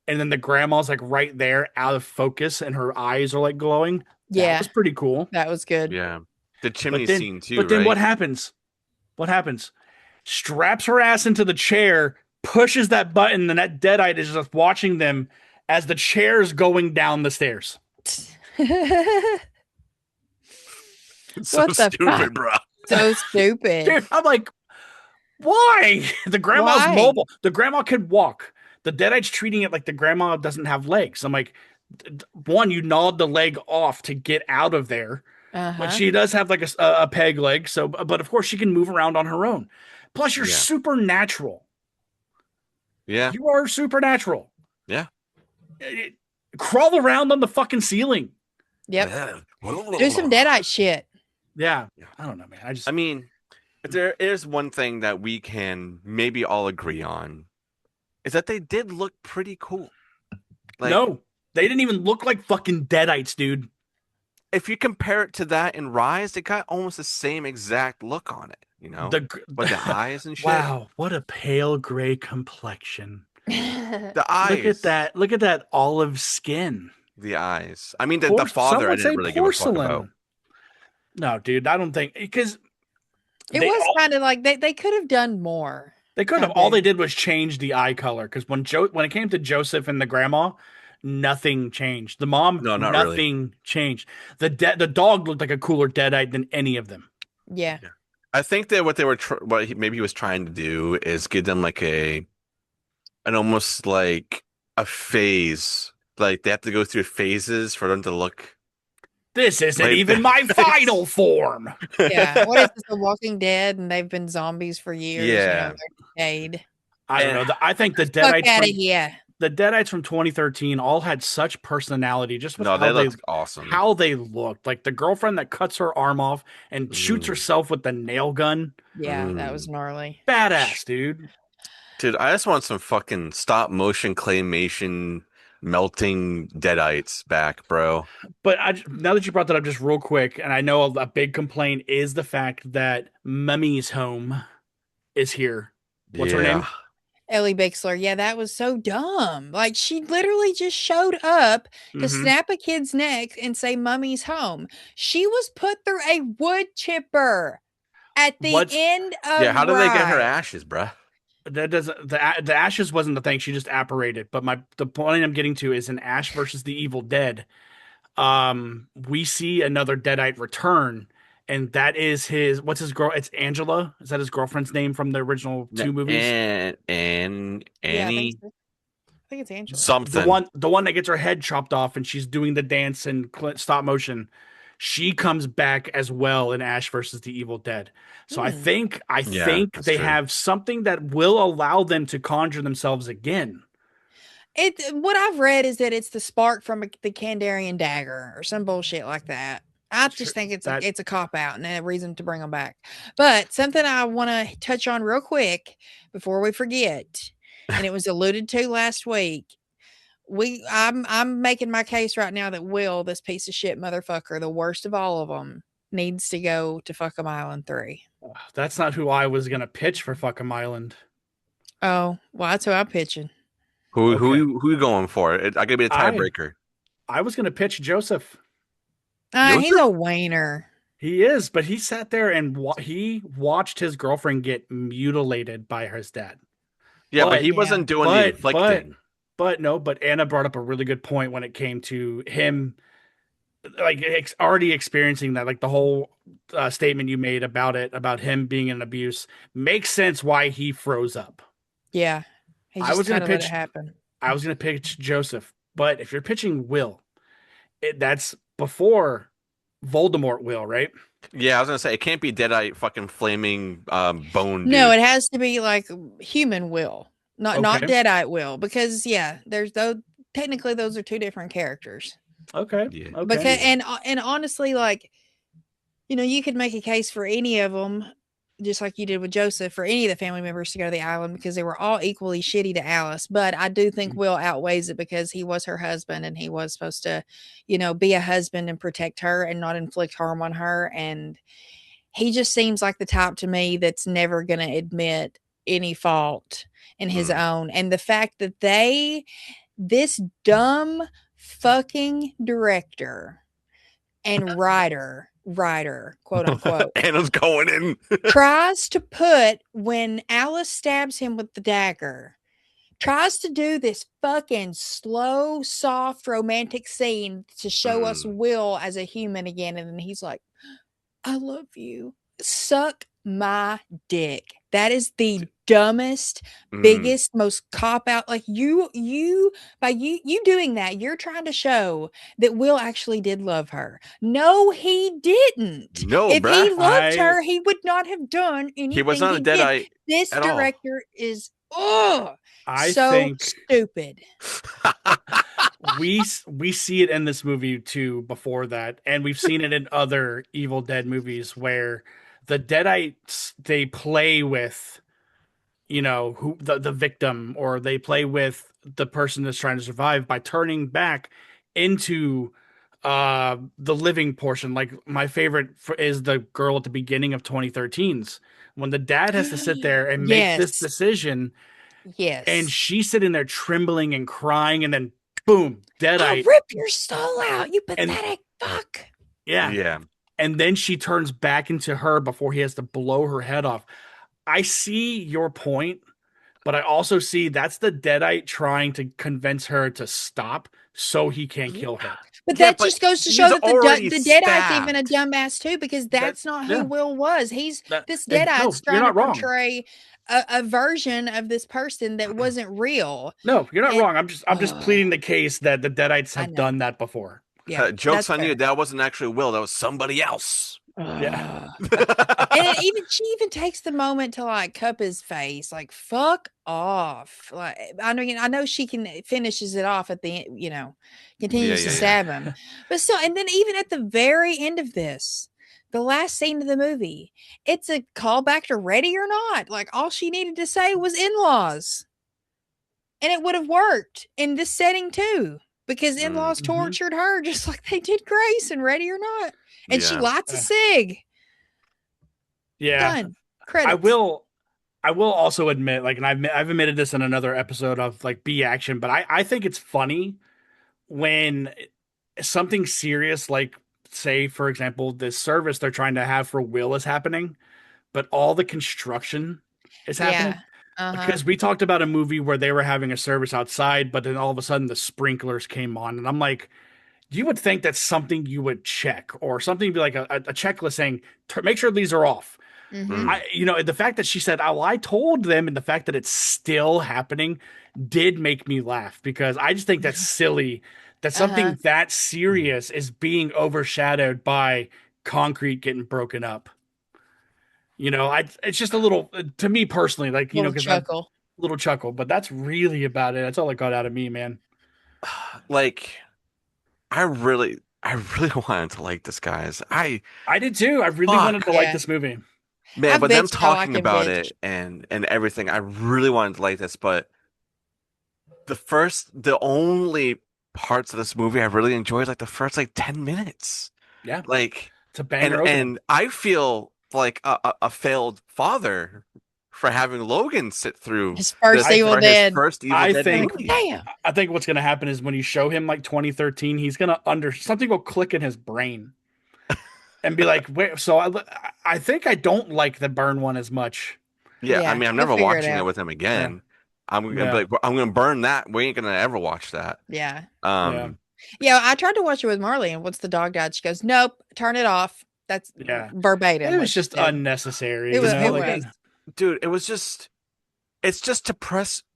And then the grandma's like right there out of focus and her eyes are like glowing. Yeah. That was pretty cool. That was good. Yeah. The chimney scene too. But then what happens? Straps her ass into the chair, pushes that button, and that Deadite is just watching them as the chair's going down the stairs. It's so stupid, bro. So stupid. Dude, I'm like, why? The grandma's mobile. The grandma could walk. The Deadite's treating it like the grandma doesn't have legs. I'm like, one, you gnawed the leg off to get out of there. But she does have like a peg leg. So, but of course she can move around on her own. Plus you're supernatural. Yeah. You are supernatural. Yeah. Crawl around on the fucking ceiling. Yep. Do some Deadite shit. Yeah. I don't know, man. I mean, there is one thing that we can maybe all agree on is that they did look pretty cool. Like, no, they didn't even look like fucking Deadites, dude. If you compare it to that in Rise, they got almost the same exact look on it, you know? But the eyes and shit. Wow, what a pale gray complexion. The eyes. Look at that olive skin. The eyes. I mean, the Some father, I would didn't say really give a fuck about. porcelain. No, dude, I don't think because It was kind of like they could have done more. they could have. All they did was change the eye color because when it came to Joseph and the grandma, nothing changed. The mom, No, not nothing really. changed. The dog looked like a cooler deadite than any of them. Yeah. I think that what they were, maybe he was trying to do is give them like an almost like a phase. Like they have to go through phases for them to look. This isn't Like, even my final form. Yeah. What is this, The Walking Dead, and they've been zombies for years? Yeah. They're decayed. I don't know. I think the Fuck deadites out of from here. the deadites from 2013 all had such personality, just with No, they looked awesome. how they looked. Like the girlfriend that cuts her arm off and shoots herself with the nail gun. Yeah, that was gnarly. Badass, dude. Dude, I just want some fucking stop motion claymation melting deadites back, bro. But now that you brought that up, just real quick, and I know a big complaint is the fact that Mummy's home is here. What's her name? Ellie Bixler. Yeah, that was so dumb. Like, she literally just showed up to snap a kid's neck and say, Mummy's home. She was put through a wood chipper at the end of Yeah, how did they get her ashes, bruh? That doesn't the ashes wasn't the thing. She just apparated. But the point I'm getting to is in Ash versus the Evil Dead. We see another Deadite return, and that is what's his girl? It's Angela. Is that his girlfriend's name from the original 2 movies? And Annie. Yeah, I think it's Angela. Something. The one that gets her head chopped off and she's doing the dance in stop motion. She comes back as well in Ash versus the Evil Dead. So I think they have something that will allow them to conjure themselves again. What I've read is that it's the spark from the Kandarian dagger or some bullshit like that. I just think it's a cop out and a reason to bring them back. But something I want to touch on real quick before we forget, and it was alluded to last week. I'm making my case right now that Will, this piece of shit motherfucker, the worst of all of them, needs to go to Fuck'em Island 3. That's not who I was gonna pitch for Fuck'em Island. Oh, well, that's who I'm pitching. Who you going for? I gotta be a tiebreaker. I was gonna pitch Joseph. He's a wiener. He is, but he sat there and he watched his girlfriend get mutilated by his dad. Yeah, but he wasn't doing the inflicting. But Anna brought up a really good point when it came to him, like already experiencing that. Like the whole statement you made about him being in abuse makes sense why he froze up. Yeah, I was gonna pitch let it happen. I was gonna pitch Joseph, but if you're pitching Will, that's before Voldemort will, right? Yeah, I was gonna say it can't be Deadite fucking flaming bone. No, dude. it has to be like human Will. Not Deadite Will, because there's those technically those are two different characters. Okay. Yeah. Okay. Because and honestly, like, you could make a case for any of them, just like you did with Joseph, for any of the family members to go to the island because they were all equally shitty to Alice. But I do think Will outweighs it because he was her husband and he was supposed to, be a husband and protect her and not inflict harm on her. And he just seems like the type to me that's never going to admit any fault in his own. And the fact that this dumb fucking director and writer, quote unquote, Anna's going in, tries to put, when Alice stabs him with the dagger, tries to do this fucking slow, soft, romantic scene to show us Will as a human again. And then he's like, I love you. Suck my dick. That is the dumbest, biggest, most cop out. Like you by you doing that, you're trying to show that Will actually did love her. No, he didn't. No, if he loved her, he would not have done anything. He was not a Deadite. This director is think stupid. we see it in this movie too before that, and we've seen it in other Evil Dead movies where the Deadites, they play with who the victim, or they play with the person that's trying to survive by turning back into the living portion. Like my favorite is the girl at the beginning of 2013's when the dad has to sit there and make this decision. and Yes. she's sitting there trembling and crying, and then boom, I'll deadite. rip your soul out, you And pathetic fuck. yeah, Yeah. and then she turns back into her before he has to blow her head off. I see your point, but I also see that's the deadite trying to convince her to stop so he can't kill her. But Yeah, that but just goes to he's show that already the Deadeye's even a stabbed. dumbass too, because that's not who yeah. Will was. This No, Deadeye's you're trying to not wrong. portray a version of this person that wasn't real. No, you're not And- wrong. I'm just pleading the case that the deadites I have know. done that before. Yeah, Joke's that's on you. fair. That wasn't actually Will. That was somebody else. Yeah. And she even takes the moment to like cup his face, like fuck off. Like I know she finishes it off at the end, continues to stab him. But still, and then even at the very end of this, the last scene of the movie, it's a callback to Ready or Not. Like all she needed to say was in-laws. And it would have worked in this setting too. Because in-laws tortured her just like they did Grace in Ready or Not. And she lights a cig. Yeah. Done. Credits. I will also admit, like, and I've admitted this in another episode of like B Action, but I think it's funny when something serious, like say, for example, this service they're trying to have for Will is happening, but all the construction is happening. Because we talked about a movie where they were having a service outside, but then all of a sudden the sprinklers came on, and I'm like, you would think that's something you would check, or something be like a checklist saying, make sure these are off. The fact that she said, "Oh, I told them," and the fact that it's still happening did make me laugh, because I just think that's silly that something that serious is being overshadowed by concrete getting broken up. It's just a little, to me personally, like, little chuckle, but that's really about it. That's all it got out of me, man. Like, I really wanted to like this, guys. I did too. I really wanted to like this movie. Man, but them talking about it and everything, I really wanted to like this, but the only parts of this movie I really enjoyed, like the first 10 minutes. Yeah. Like, it's a banger. And I feel like a failed father for having Logan sit through his first Evil Dead. I think what's going to happen is when you show him like 2013, he's going to something will click in his brain and be like, wait, so I think I don't like the Burn one as much. Yeah, I mean, I'm never watching it with him again. Yeah. I'm gonna be like, I'm gonna burn that. We ain't gonna ever watch that. Yeah. Yeah, I tried to watch it with Marley, and once the dog died, she goes, "Nope, turn it off." That's verbatim. It was just unnecessary. It was. Dude, it's just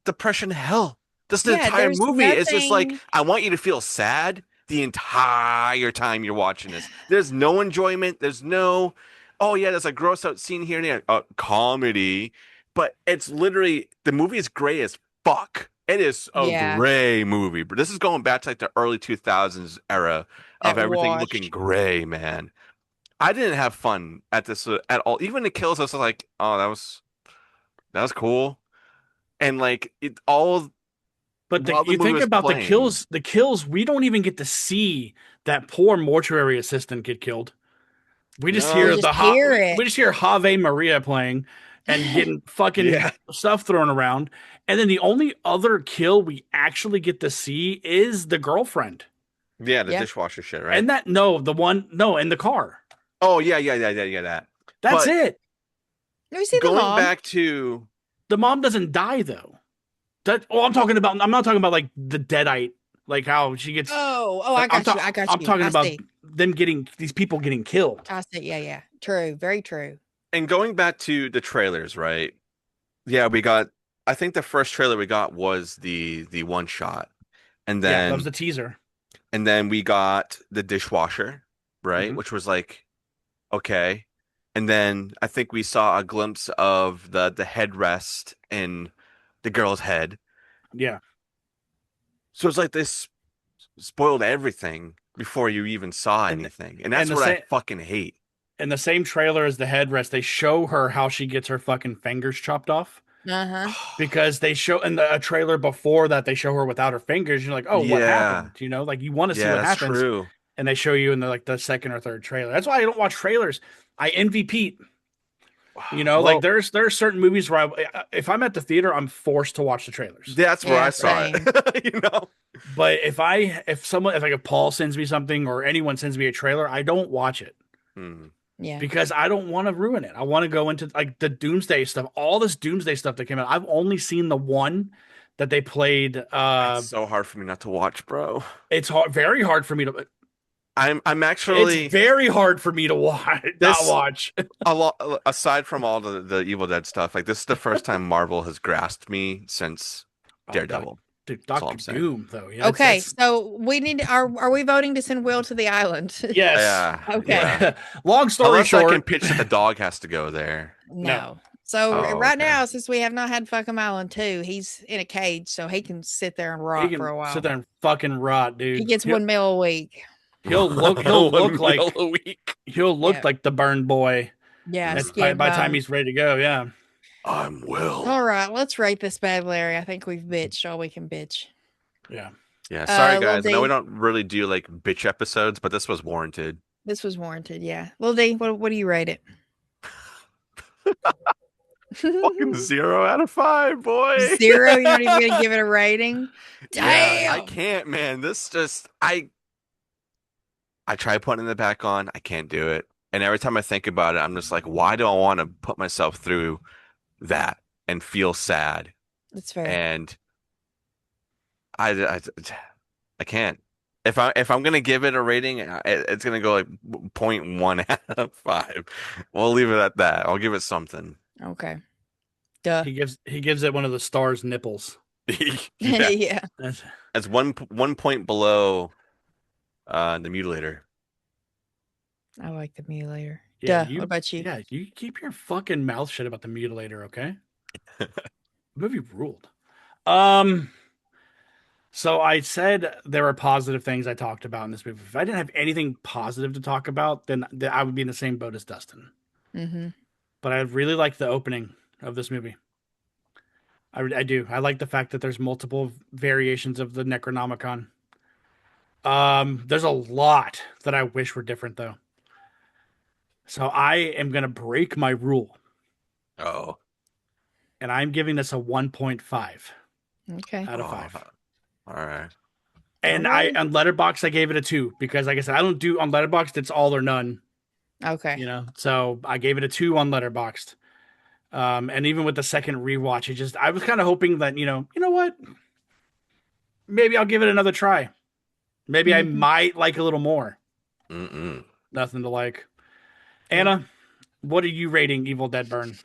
depression hell. This entire movie is just like, I want you to feel sad the entire time you're watching this. There's no enjoyment. There's no, there's a gross out scene here and there. Comedy. But it's literally, the movie is gray as fuck. It is a gray movie. But this is going back to like the early 2000s era of everything looking gray, man. I didn't have fun at this at all. Even the kills, I was like, oh, that was cool. And like it all. But you think about the kills, we don't even get to see that poor mortuary assistant get killed. We just hear we just hear Ave Maria playing and getting fucking stuff thrown around. And then the only other kill we actually get to see is the girlfriend. Yeah, the dishwasher shit, right? And in the car. Oh, yeah, that. That's it. We see the mom. Going back to... The mom doesn't die, though. I'm not talking about, like, the deadite, like how she gets... I got you. I'm talking about them these people getting killed. I see, yeah. True, very true. And going back to the trailers, right? Yeah, I think the first trailer we got was the one shot. And then... that was the teaser. And then we got the dishwasher, right? Which was like... Okay. And then I think we saw a glimpse of the headrest in the girl's head. Yeah. So it's like this spoiled everything before you even saw anything. And that's what I fucking hate. In the same trailer as the headrest, they show her how she gets her fucking fingers chopped off. Because they show in a trailer before that, they show her without her fingers. You're like, what happened? Like you want to see what happens. True. And they show you in the second or third trailer. That's why I don't watch trailers. I envy Pete. You know, Well, like there's certain movies where if I'm at the theater, I'm forced to watch the trailers. that's where Yeah, I saw it. You know, But if Paul sends me something or anyone sends me a trailer, I don't watch it Hmm. yeah. because I don't want to ruin it. I want to go into like the Doomsday stuff, all this Doomsday stuff that came out. I've only seen the one that they played. It's so hard for me not to watch, bro. It's hard, very hard for me to. I'm It's actually very hard for me to watch. Not this watch. a lot aside from all the Evil Dead stuff. Like this is the first time Marvel has grasped me since Daredevil. Dude, That's all Doctor I'm saying. Doom, though. Yeah, Okay, so we need are we voting to send Will to the island? yes. Yeah. Okay. Yeah. Long story Unless I short, can pitch that the dog has to go there. No. So Oh, right okay. now, since we have not had Fuckum Island 2, he's in a cage, so he can sit there and he rot can for a while. sit there and fucking rot, dude. He gets He'll- 1 meal a week. He'll look like a week. he'll look Yeah. like the burned boy Yeah, That's by skin the time bone. he's ready to go. Yeah. I'm Will. All right, let's rate this bad, Larry. I think we've bitched all we can bitch. Yeah. Yeah, sorry Lil guys. I know we D. don't really do like bitch episodes, but this was warranted. This was warranted, yeah. Lil D, what do you rate it? Fucking 0 out of 5, boy. 0? You're not even gonna give it a rating? Yeah, I Damn. can't, man. This just I try putting it back on. I can't do it. And every time I think about it, I'm just like, why do I want to put myself through that and feel sad? That's fair. And I can't. If I'm gonna give it a rating, it's gonna go like 0.1 out of 5. We'll leave it at that. I'll give it something. Okay. Duh. He gives it one of the star's nipples. Yeah, Yeah. it's one point below the Mutilator. I like the mutilator. Yeah, Duh. What about you? Yeah, you keep your fucking mouth shut about the Mutilator, okay? The movie ruled. So I said there were positive things I talked about in this movie. If I didn't have anything positive to talk about, then I would be in the same boat as Dustin. Mm-hmm. But I really like the opening of this movie. I do. I like the fact that there's multiple variations of the Necronomicon. There's a lot that I wish were different though. So I am gonna break my rule, Oh, and I'm giving this a 1.5 Okay. out of 5. All right. And Alright. on Letterboxd I gave it a 2 because, like I said, I don't do on Letterboxd. It's all or none. Okay. You know, so I gave it a 2 on Letterboxd. And even with the second rewatch, I was kind of hoping that you know what, maybe I'll give it another try. Maybe I Mhm. might like a little more. Mm-mm. Nothing to like. Anna, what are you rating Evil Dead Burn?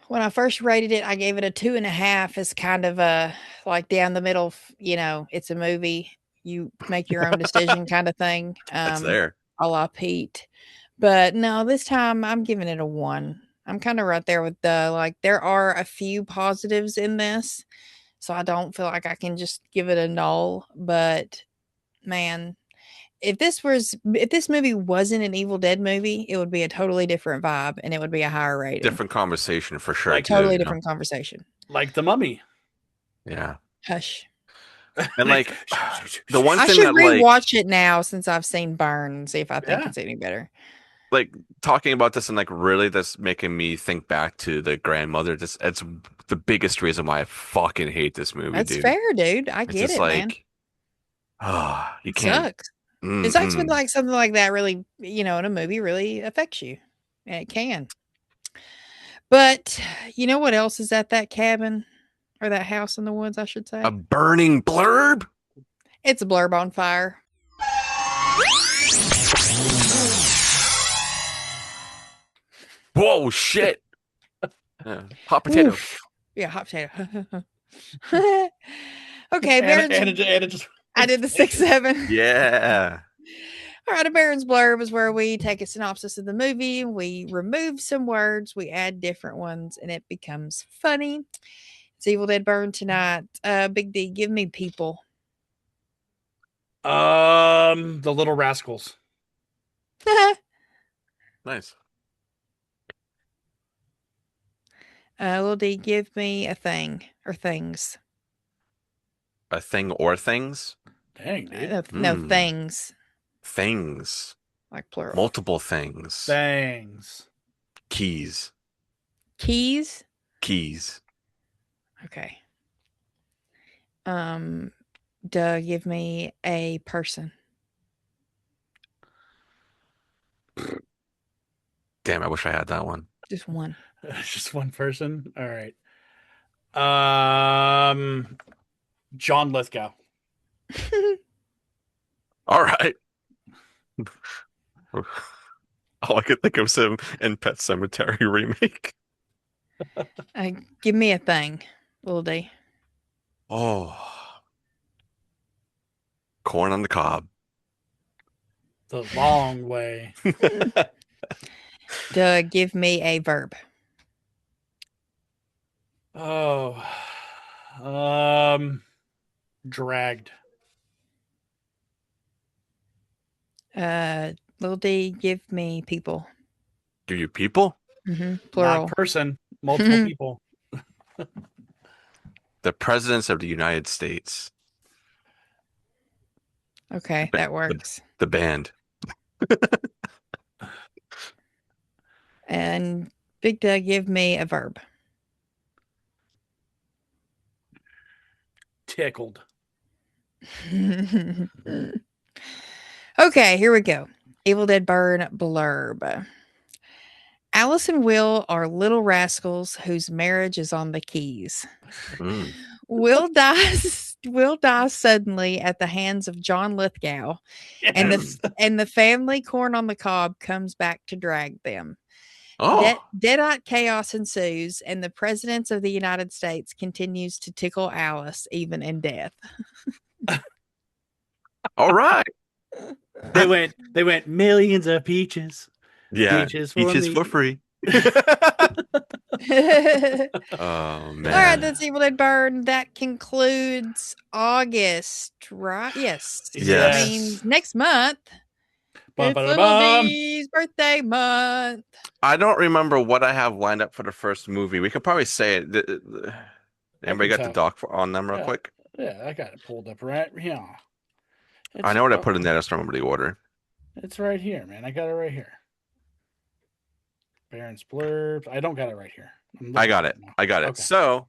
When I first rated it, I gave it a 2.5 as kind of a like down the middle, it's a movie. You make your own decision kind of thing. That's there. A la Pete. But no, this time I'm giving it a 1. I'm kind of right there with there are a few positives in this. So I don't feel like I can just give it a null. But man, if this movie wasn't an Evil Dead movie, it would be a totally different vibe and it would be a higher rating. Different conversation for sure. Like, too, Totally you know? different conversation. Like The Mummy. Yeah. Hush. And like the one I thing should that like rewatch it now since I've seen Burn and see if I think Yeah. it's any better. like talking about this and like really that's making me think back to the grandmother. Just it's the biggest reason why I fucking hate this movie, That's dude. fair, dude. I It's get just it, man. You It can't. sucks. It sucks when Mm-mm. like something like that really, in a movie really affects you. And it can. But you know what else is at that cabin or that house in the woods, I should say? A burning blurb. It's a blurb on fire. Whoa, shit. Yeah. Hot potato. Oof. Yeah, hot potato. Okay, Baron's, Anna just I did the 6-7. Yeah. All right, a Baron's blurb is where we take a synopsis of the movie, we remove some words, we add different ones, and it becomes funny. It's Evil Dead Burn tonight. Big D, give me people. The Little Rascals. Nice. Lil D, give me a thing or things. A thing or things? Dang, dude. No, Hmm. things, Things. like plural. Multiple things. Thanks. Keys. Keys. Keys. Okay. Doug, give me a person. Damn, I wish I had that one. Just one. Just one person. All right. John Lithgow. All right. All I could think of was him in Pet Cemetery remake. Give me a thing, Little D. Oh. Corn on the cob. The long way. Doug, give me a verb. Oh. Dragged. Little D, give me people. Do you people? Plural. Not person. Multiple people. The presidents of the United States. Okay, that works. The band. And Big Doug, give me a verb. Tickled. Okay, here we go. Evil Dead Burn blurb. Alice and Will are little rascals whose marriage is on the keys. Mm. Will dies suddenly at the hands of John Lithgow, and the family corn on the cob comes back to drag them. Oh. Deadite chaos ensues, and the president of the United States continues to tickle Alice even in death. All right. They went millions of peaches. Yeah. Peaches for free. Oh man. All right, that's Evil Dead Burn. That concludes August, right? Yes. Yes. I mean, next month. It's Little D's birthday month. I don't remember what I have lined up for the first movie. We could probably say it. Anybody got the doc on them real quick? Yeah, I got it pulled up right here. I know what I put in there. I just don't remember the order. It's right here, man. I got it right here. Baron's blurbs. I don't got it right here. I got it. Okay. So,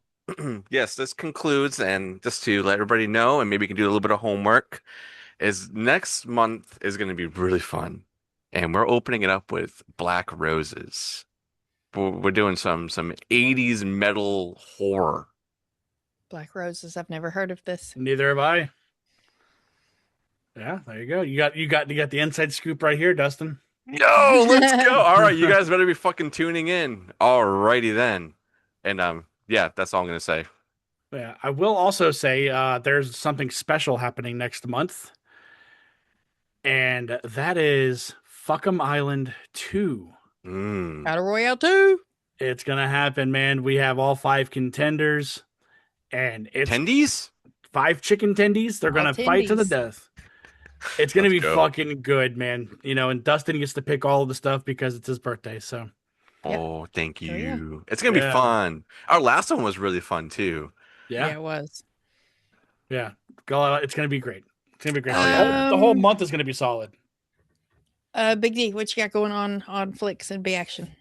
yes, this concludes. And just to let everybody know, and maybe you can do a little bit of homework, is next month is going to be really fun. And we're opening it up with Black Roses. We're doing some 80s metal horror. Black Roses. I've never heard of this. Neither have I. Yeah, there you go. You got the inside scoop right here, Dustin. Yo, let's go. All right, you guys better be fucking tuning in. All righty then. And yeah, that's all I'm gonna say. Yeah, I will also say there's something special happening next month, and that is Fuck'em Island 2. Battle Royale 2. It's gonna happen, man. We have all 5 contenders, and it's Tendies? 5 chicken tendies. They're gonna fight to the death. It's gonna be fucking good, man. You know, and Dustin gets to pick all of the stuff because it's his birthday. So, oh, thank you. yeah. It's gonna be fun. Our last one was really fun too. Yeah, it was. Yeah, it's gonna be great. It's gonna be great. Yeah. The whole month is gonna be solid. Big D, what you got going on Flicks and B Action?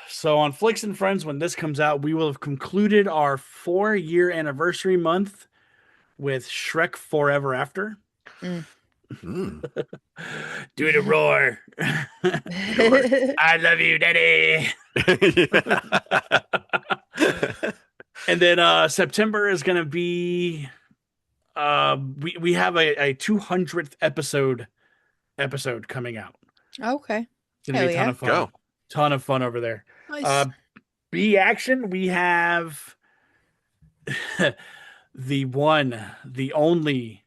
So on Flicks and Friends, when this comes out, we will have concluded our 4-year anniversary month with Shrek Forever After. Do the roar. I love you, Daddy. And then September is going to be we have a 200th episode coming out. Okay. It's going to be a ton of fun. Go. Ton of fun over there. Nice. B Action, we have the one, the only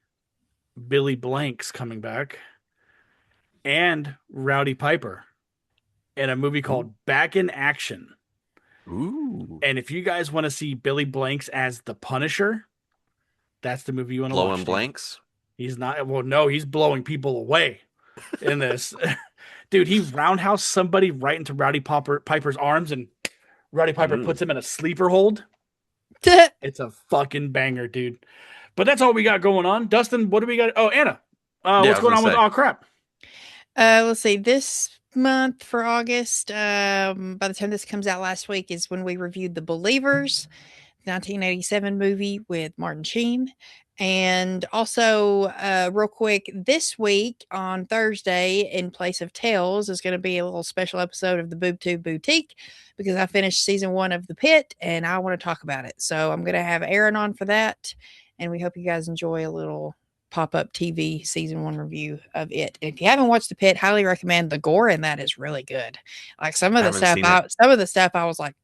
Billy Blanks coming back, and Rowdy Piper in a movie called Back in Action. Ooh. And if you guys want to see Billy Blanks as the Punisher, that's the movie you want to watch. Blowing blanks? He's not. Well, no, he's blowing people away in this. Dude, he roundhouse somebody right into Rowdy Piper's arms, and Rowdy Piper puts him in a sleeper hold. It's a fucking banger, dude. But that's all we got going on. Dustin, what do we got? Oh, Anna, what's going on with Aw Crap? Let's see. This month for August. By the time this comes out last week is when we reviewed The Believers, 1987 movie with Martin Sheen. And also, real quick, this week on Thursday, in place of Tales, is going to be a little special episode of the BoobTube Boutique because I finished season 1 of The Pit and I want to talk about it. So I'm going to have Aaron on for that. And we hope you guys enjoy a little pop-up TV season 1 review of it. And if you haven't watched The Pit, highly recommend. The gore in that is really good. Like some of the stuff I was like,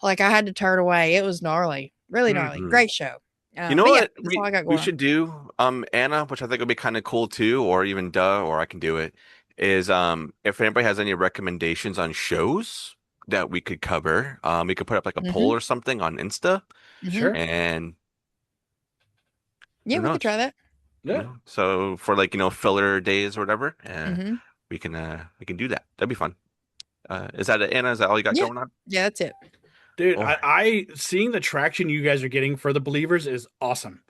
like I had to turn away. It was gnarly, really gnarly. Mhm. Great show. You know what that's all I got we going should do, Anna, which I think would be kind of cool too, or even or I can do it, is if anybody has any recommendations on shows that we could cover, we could put up like a poll or something on Insta, Sure. and Yeah, we could try that. Yeah. So for like, filler days or whatever, Mhm. we can do that. That'd be fun. Is that it, Anna? Is that all you got Yeah. going on? Yeah, that's it. Dude, Oh. I seeing the traction you guys are getting for The Believers is awesome.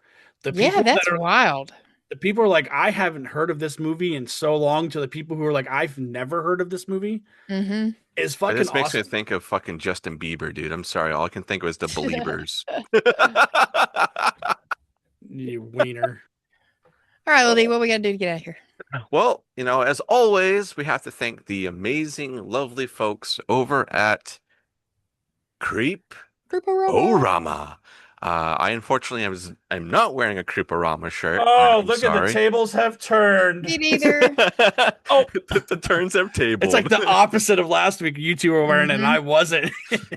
That's wild. The people are like, I haven't heard of this movie in so long, to the people who are like, I've never heard of this movie. Mhm. Is fucking This makes awesome. me think of fucking Justin Bieber, dude. I'm sorry. All I can think of is The Believers. You wiener. All right, Lily, what we got to do to get out of here? Well, as always, we have to thank the amazing, lovely folks over at Creep Orama. I unfortunately I'm not wearing a Creeporama shirt. Oh, I'm look at the sorry. tables have turned. Me neither. Oh, the turns have tabled. It's like the opposite of last week. You two were wearing it and I wasn't.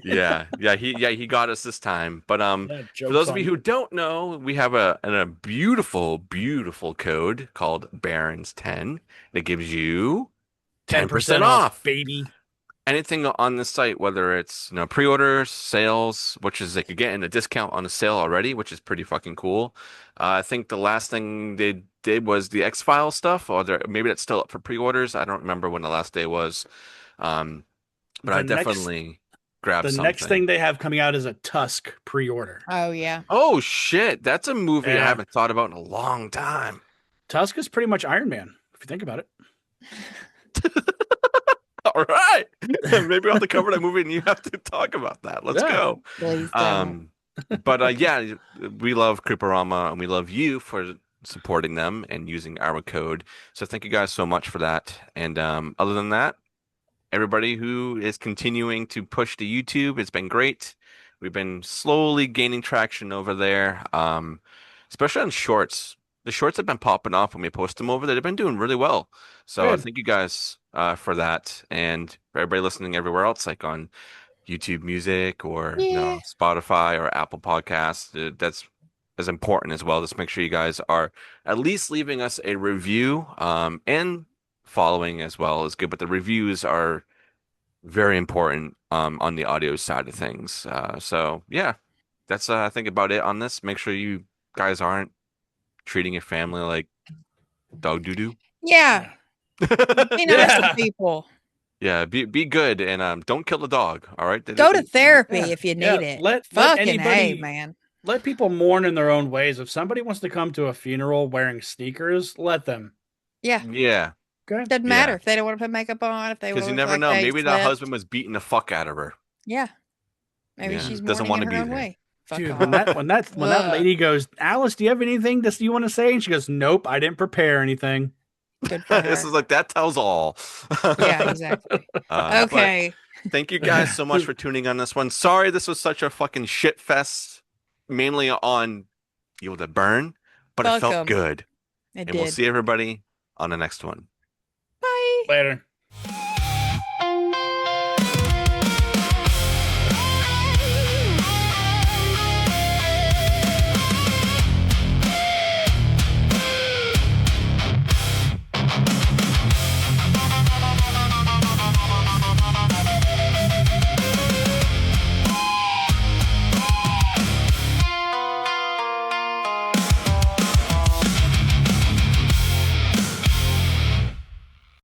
Yeah, he got us this time. But for those of you who don't know, we have a beautiful, beautiful code called Barons 10 that gives you 10% off, baby. Anything on the site, whether it's pre-orders, sales, which is they could get in a discount on a sale already, which is pretty fucking cool. I think the last thing they did was the X-Files stuff, or maybe that's still up for pre-orders. I don't remember when the last day was, but I definitely grabbed something. The next thing they have coming out is a Tusk pre-order. Oh yeah. Oh shit, that's a movie I haven't thought about in a long time. Tusk is pretty much Iron Man, if you think about it. All right. Maybe I'll have to cover that movie and you have to talk about that. Let's go. Please don't. But yeah, we love Creeporama and we love you for supporting them and using our code. So thank you guys so much for that. And other than that, everybody who is continuing to push to YouTube, it's been great. We've been slowly gaining traction over there, especially on shorts. The shorts have been popping off when we post them over there. They've been doing really well. So thank you guys for that. And for everybody listening everywhere else, like on YouTube Music or Spotify or Apple Podcasts, that's as important as well. Just make sure you guys are at least leaving us a review, and following as well is good. But the reviews are very important on the audio side of things. So yeah, that's I think about it on this. Make sure you guys aren't treating your family like dog doo-doo. Yeah. Be nice to people. Yeah, be good and don't kill the dog. All right. Go to therapy if you need it. Let Fucking anybody, man. Let people mourn in their own ways. If somebody wants to come to a funeral wearing sneakers, let them. Yeah. Yeah. Okay. Doesn't matter if they don't want to put makeup on. If they because you never know. Maybe that husband was beating the fuck out of her. Yeah. Maybe she's doesn't want to be there. Way. Dude, when that lady goes, Alice, do you have anything that you want to say? And she goes, nope, I didn't prepare anything. Good for her. This is like, that tells all. Yeah, exactly. Okay. Thank you guys so much for tuning on this one. Sorry this was such a fucking shit fest, mainly on Evil Dead Burn, but it felt good. It and did. We'll see everybody on the next one. Bye. Later.